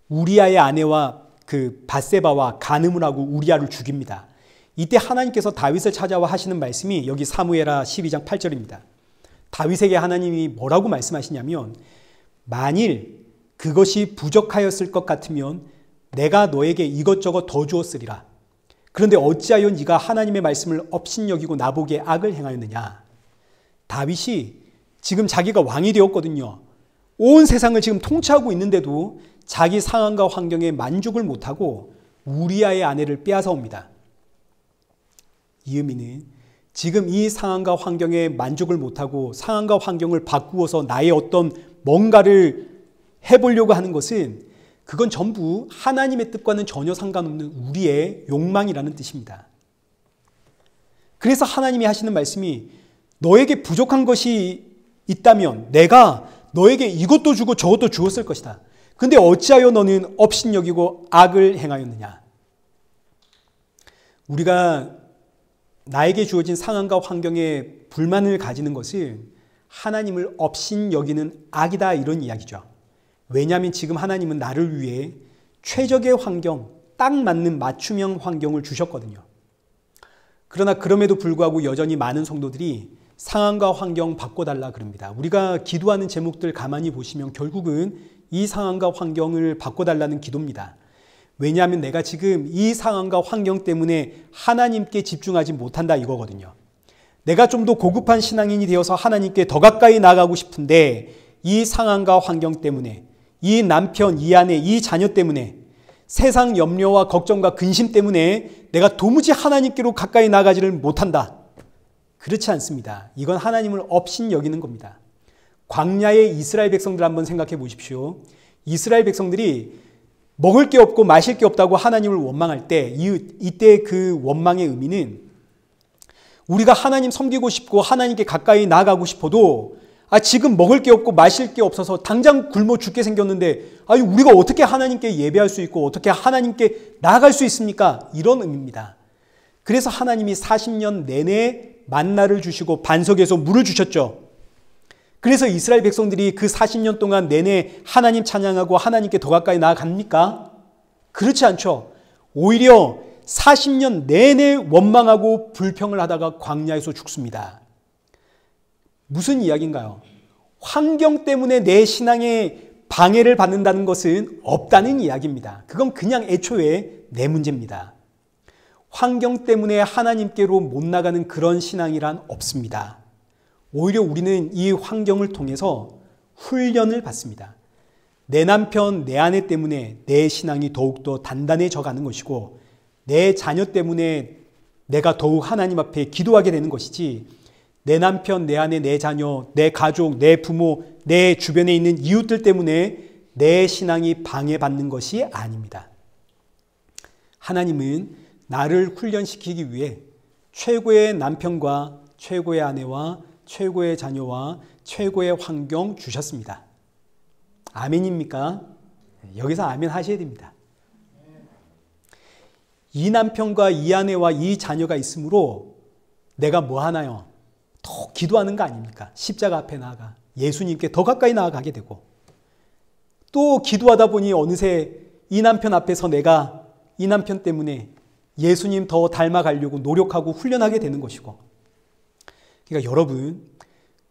우리아의 아내와 그 밧세바와 간음을 하고 우리아를 죽입니다. 이때 하나님께서 다윗을 찾아와 하시는 말씀이 여기 사무엘하 12장 8절입니다. 다윗에게 하나님이 뭐라고 말씀하시냐면 만일 그것이 부족하였을 것 같으면 내가 너에게 이것저것 더 주었으리라. 그런데 어찌하여 네가 하나님의 말씀을 업신여기고 나보기에 악을 행하였느냐. 다윗이 지금 자기가 왕이 되었거든요. 온 세상을 지금 통치하고 있는데도 자기 상황과 환경에 만족을 못하고 우리아의 아내를 빼앗아 옵니다. 이 의미는 지금 이 상황과 환경에 만족을 못하고 상황과 환경을 바꾸어서 나의 어떤 뭔가를 해보려고 하는 것은 그건 전부 하나님의 뜻과는 전혀 상관없는 우리의 욕망이라는 뜻입니다. 그래서 하나님이 하시는 말씀이 너에게 부족한 것이 있다면 내가 너에게 이것도 주고 저것도 주었을 것이다. 근데 어찌하여 너는 업신여기고 악을 행하였느냐. 우리가 나에게 주어진 상황과 환경에 불만을 가지는 것은 하나님을 업신여기는 악이다, 이런 이야기죠. 왜냐하면 지금 하나님은 나를 위해 최적의 환경, 딱 맞는 맞춤형 환경을 주셨거든요. 그러나 그럼에도 불구하고 여전히 많은 성도들이 상황과 환경 바꿔달라 그럽니다. 우리가 기도하는 제목들 가만히 보시면 결국은 이 상황과 환경을 바꿔달라는 기도입니다. 왜냐하면 내가 지금 이 상황과 환경 때문에 하나님께 집중하지 못한다, 이거거든요. 내가 좀 더 고급한 신앙인이 되어서 하나님께 더 가까이 나가고 싶은데 이 상황과 환경 때문에, 이 남편, 이 아내, 이 자녀 때문에, 세상 염려와 걱정과 근심 때문에 내가 도무지 하나님께로 가까이 나가지를 못한다. 그렇지 않습니다. 이건 하나님을 업신여기는 겁니다. 광야의 이스라엘 백성들 한번 생각해 보십시오. 이스라엘 백성들이 먹을 게 없고 마실 게 없다고 하나님을 원망할 때 이때 그 원망의 의미는 우리가 하나님 섬기고 싶고 하나님께 가까이 나아가고 싶어도 지금 먹을 게 없고 마실 게 없어서 당장 굶어 죽게 생겼는데 우리가 어떻게 하나님께 예배할 수 있고 어떻게 하나님께 나아갈 수 있습니까? 이런 의미입니다. 그래서 하나님이 40년 내내 만나를 주시고 반석에서 물을 주셨죠. 그래서 이스라엘 백성들이 그 40년 동안 내내 하나님 찬양하고 하나님께 더 가까이 나아갑니까? 그렇지 않죠. 오히려 40년 내내 원망하고 불평을 하다가 광야에서 죽습니다. 무슨 이야기인가요? 환경 때문에 내 신앙에 방해를 받는다는 것은 없다는 이야기입니다. 그건 그냥 애초에 내 문제입니다. 환경 때문에 하나님께로 못 나가는 그런 신앙이란 없습니다. 오히려 우리는 이 환경을 통해서 훈련을 받습니다. 내 남편, 내 아내 때문에 내 신앙이 더욱더 단단해져 가는 것이고 내 자녀 때문에 내가 더욱 하나님 앞에 기도하게 되는 것이지 내 남편, 내 아내, 내 자녀, 내 가족, 내 부모, 내 주변에 있는 이웃들 때문에 내 신앙이 방해받는 것이 아닙니다. 하나님은 나를 훈련시키기 위해 최고의 남편과 최고의 아내와 최고의 자녀와 최고의 환경 주셨습니다. 아멘입니까? 여기서 아멘 하셔야 됩니다. 이 남편과 이 아내와 이 자녀가 있으므로 내가 뭐 하나요? 더 기도하는 거 아닙니까? 십자가 앞에 나아가 예수님께 더 가까이 나아가게 되고 또 기도하다 보니 어느새 이 남편 앞에서 내가 이 남편 때문에 예수님 더 닮아가려고 노력하고 훈련하게 되는 것이고 그러니까 여러분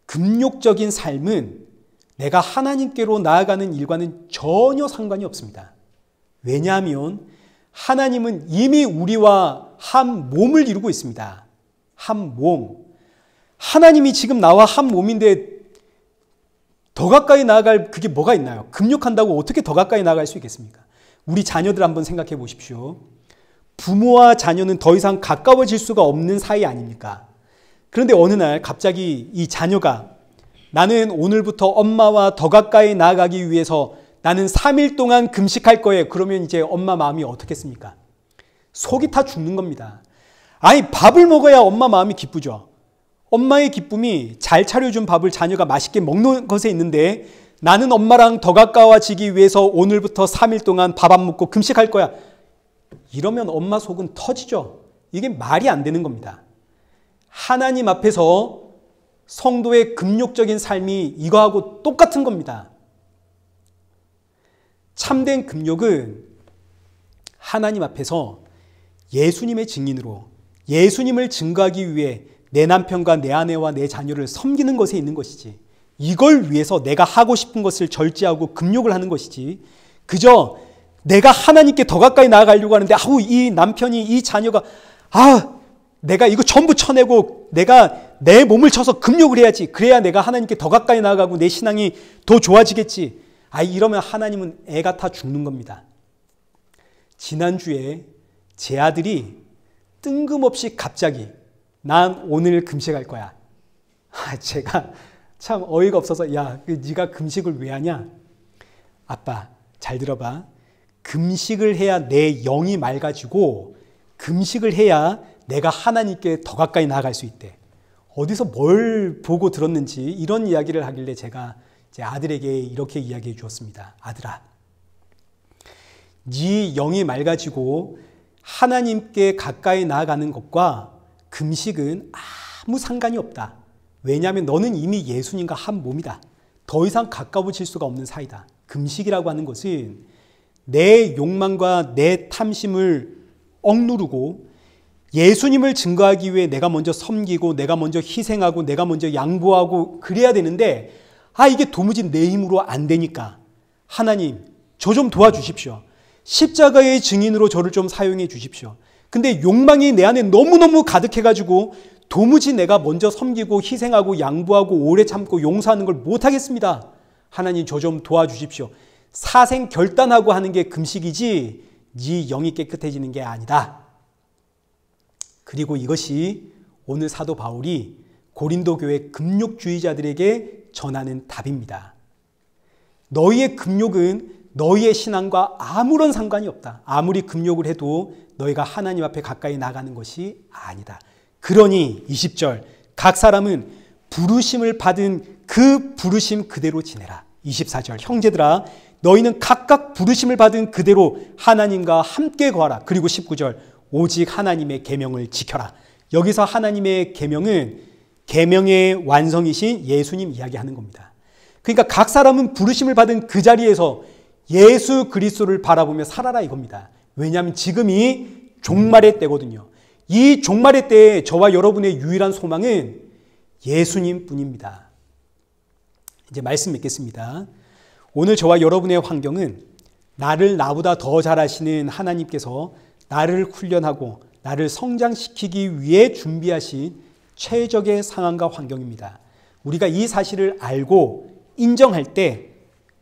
금욕적인 삶은 내가 하나님께로 나아가는 일과는 전혀 상관이 없습니다. 왜냐하면 하나님은 이미 우리와 한 몸을 이루고 있습니다. 한 몸. 하나님이 지금 나와 한 몸인데 더 가까이 나아갈 그게 뭐가 있나요? 금욕한다고 어떻게 더 가까이 나아갈 수 있겠습니까? 우리 자녀들 한번 생각해 보십시오. 부모와 자녀는 더 이상 가까워질 수가 없는 사이 아닙니까? 그런데 어느 날 갑자기 이 자녀가 나는 오늘부터 엄마와 더 가까이 나아가기 위해서 나는 3일 동안 금식할 거예요. 그러면 이제 엄마 마음이 어떻겠습니까? 속이 타 죽는 겁니다. 아니 밥을 먹어야 엄마 마음이 기쁘죠. 엄마의 기쁨이 잘 차려준 밥을 자녀가 맛있게 먹는 것에 있는데 나는 엄마랑 더 가까워지기 위해서 오늘부터 3일 동안 밥 안 먹고 금식할 거야. 이러면 엄마 속은 터지죠. 이게 말이 안 되는 겁니다. 하나님 앞에서 성도의 금욕적인 삶이 이거하고 똑같은 겁니다. 참된 금욕은 하나님 앞에서 예수님의 증인으로 예수님을 증거하기 위해 내 남편과 내 아내와 내 자녀를 섬기는 것에 있는 것이지 이걸 위해서 내가 하고 싶은 것을 절제하고 금욕을 하는 것이지 그저 내가 하나님께 더 가까이 나아가려고 하는데 이 남편이 이 자녀가 내가 이거 전부 쳐내고 내가 내 몸을 쳐서 금욕을 해야지 그래야 내가 하나님께 더 가까이 나아가고 내 신앙이 더 좋아지겠지 이러면 하나님은 애가 타 죽는 겁니다. 지난주에 제 아들이 뜬금없이 갑자기 난 오늘 금식할 거야. 제가 참 어이가 없어서 야, 네가 금식을 왜 하냐? 아빠, 잘 들어봐. 금식을 해야 내 영이 맑아지고 금식을 해야 내가 하나님께 더 가까이 나아갈 수 있대. 어디서 뭘 보고 들었는지 이런 이야기를 하길래 제가 제 아들에게 이렇게 이야기해 주었습니다. 아들아, 네 영이 맑아지고 하나님께 가까이 나아가는 것과 금식은 아무 상관이 없다. 왜냐하면 너는 이미 예수님과 한 몸이다. 더 이상 가까워질 수가 없는 사이다. 금식이라고 하는 것은 내 욕망과 내 탐심을 억누르고 예수님을 증거하기 위해 내가 먼저 섬기고 내가 먼저 희생하고 내가 먼저 양보하고 그래야 되는데 이게 도무지 내 힘으로 안 되니까 하나님 저 좀 도와주십시오. 십자가의 증인으로 저를 좀 사용해 주십시오. 근데 욕망이 내 안에 너무너무 가득해가지고 도무지 내가 먼저 섬기고 희생하고 양보하고 오래 참고 용서하는 걸 못하겠습니다. 하나님 저 좀 도와주십시오. 사생 결단하고 하는 게 금식이지 네 영이 깨끗해지는 게 아니다. 그리고 이것이 오늘 사도 바울이 고린도 교회 금욕주의자들에게 전하는 답입니다. 너희의 금욕은 너희의 신앙과 아무런 상관이 없다. 아무리 금욕을 해도 너희가 하나님 앞에 가까이 나가는 것이 아니다. 그러니 20절 각 사람은 부르심을 받은 그 부르심 그대로 지내라. 24절 형제들아 너희는 각각 부르심을 받은 그대로 하나님과 함께 거하라. 그리고 19절 오직 하나님의 계명을 지켜라. 여기서 하나님의 계명은 계명의 완성이신 예수님 이야기하는 겁니다. 그러니까 각 사람은 부르심을 받은 그 자리에서 예수 그리스도를 바라보며 살아라 이겁니다. 왜냐하면 지금이 종말의 때거든요. 이 종말의 때에 저와 여러분의 유일한 소망은 예수님 뿐입니다. 이제 말씀 맺겠습니다. 오늘 저와 여러분의 환경은 나를 나보다 더 잘 아시는 하나님께서 나를 훈련하고 나를 성장시키기 위해 준비하신 최적의 상황과 환경입니다. 우리가 이 사실을 알고 인정할 때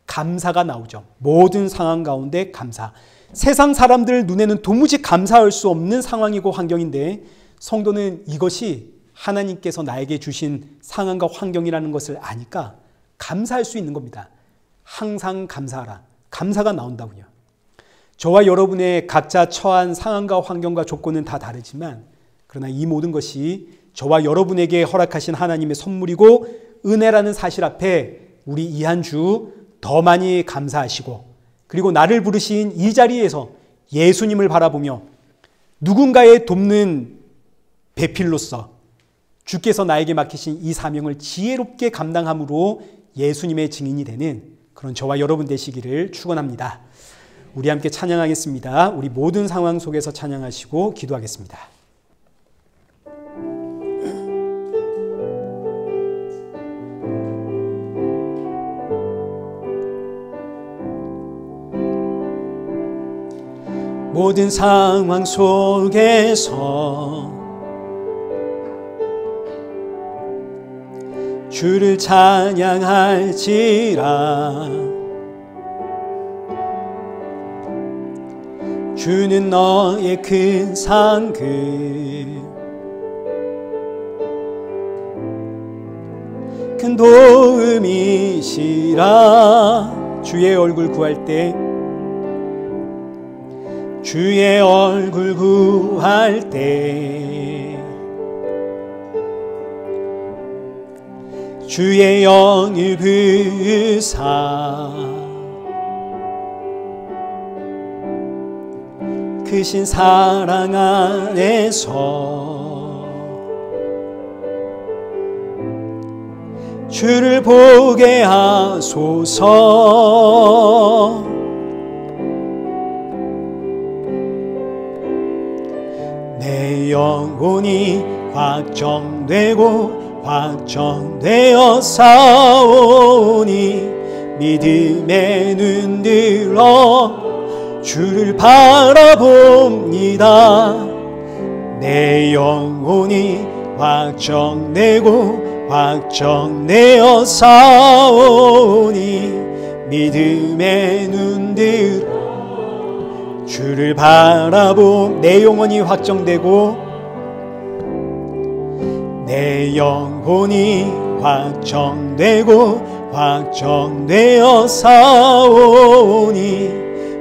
감사가 나오죠. 모든 상황 가운데 감사. 세상 사람들 눈에는 도무지 감사할 수 없는 상황이고 환경인데 성도는 이것이 하나님께서 나에게 주신 상황과 환경이라는 것을 아니까 감사할 수 있는 겁니다. 항상 감사하라. 감사가 나온다고요. 저와 여러분의 각자 처한 상황과 환경과 조건은 다 다르지만 그러나 이 모든 것이 저와 여러분에게 허락하신 하나님의 선물이고 은혜라는 사실 앞에 우리 이 한 주 더 많이 감사하시고 그리고 나를 부르신 이 자리에서 예수님을 바라보며 누군가의 돕는 배필로서 주께서 나에게 맡기신 이 사명을 지혜롭게 감당함으로 예수님의 증인이 되는 그런 저와 여러분 되시기를 축원합니다. 우리 함께 찬양하겠습니다. 우리 모든 상황 속에서 찬양하시고 기도하겠습니다. 모든 상황 속에서 주를 찬양할지라. 주는 너의 큰 상급 큰 도움이시라. 주의 얼굴 구할 때 주의 얼굴 구할 때 주의 영을 부으사 크신 사랑 안에서 주를 보게 하소서. 내 영혼이 확정되어 싸우니 믿음의 눈 들어 주를 바라봅니다. 내 영혼이 확정되어 싸우니 믿음의 눈 들어 주를 내 영혼이 확정되고 내 영혼이 확정되어 싸우니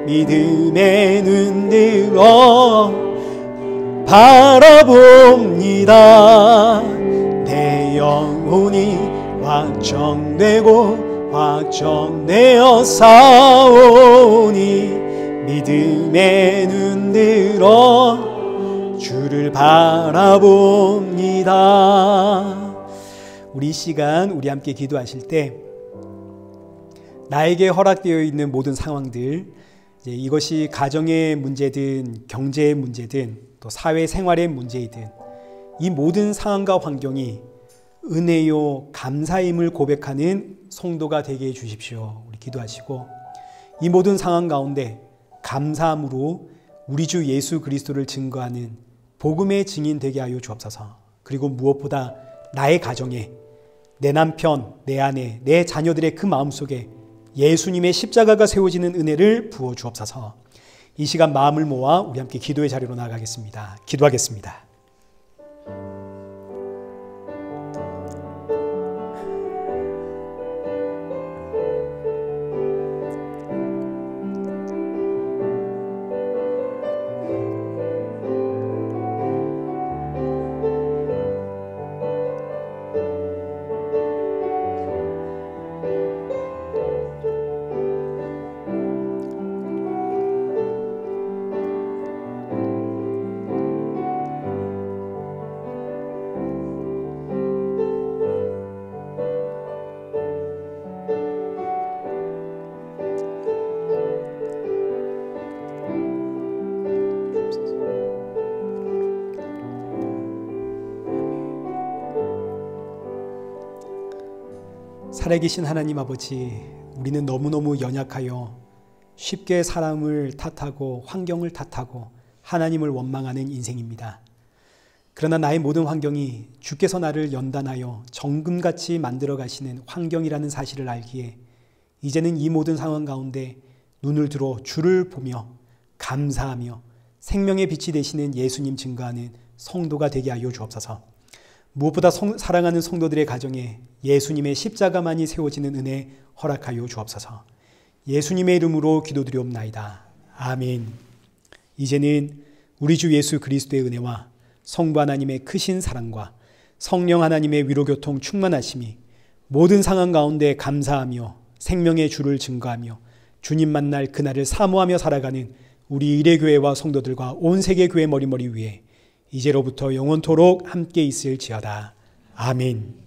믿음의 눈 들어 바라봅니다. 내 영혼이 확정되고 확정되어 싸우니 믿음의 눈 들어 주를 바라봅니다. 우리 시간 우리 함께 기도하실 때 나에게 허락되어 있는 모든 상황들, 이것이 가정의 문제든 경제의 문제든 또 사회생활의 문제이든 이 모든 상황과 환경이 은혜요 감사임을 고백하는 성도가 되게 해주십시오. 우리 기도하시고 이 모든 상황 가운데 감사함으로 우리 주 예수 그리스도를 증거하는 복음의 증인 되게 하여 주옵소서. 그리고 무엇보다 나의 가정에, 내 남편, 내 아내, 내 자녀들의 그 마음속에 예수님의 십자가가 세워지는 은혜를 부어 주옵소서. 이 시간 마음을 모아 우리 함께 기도의 자리로 나아가겠습니다. 기도하겠습니다. 살아계신 하나님 아버지, 우리는 너무너무 연약하여 쉽게 사람을 탓하고 환경을 탓하고 하나님을 원망하는 인생입니다. 그러나 나의 모든 환경이 주께서 나를 연단하여 정금같이 만들어 가시는 환경이라는 사실을 알기에 이제는 이 모든 상황 가운데 눈을 들어 주를 보며 감사하며 생명의 빛이 되시는 예수님 증거하는 성도가 되게 하여 주옵소서. 무엇보다 사랑하는 성도들의 가정에 예수님의 십자가만이 세워지는 은혜 허락하여 주옵소서. 예수님의 이름으로 기도드리옵나이다. 아멘. 이제는 우리 주 예수 그리스도의 은혜와 성부 하나님의 크신 사랑과 성령 하나님의 위로교통 충만하심이 모든 상황 가운데 감사하며 생명의 주를 증거하며 주님 만날 그날을 사모하며 살아가는 우리 일회교회와 성도들과 온 세계 교회 머리머리 위에 이제로부터 영원토록 함께 있을지어다. 아멘.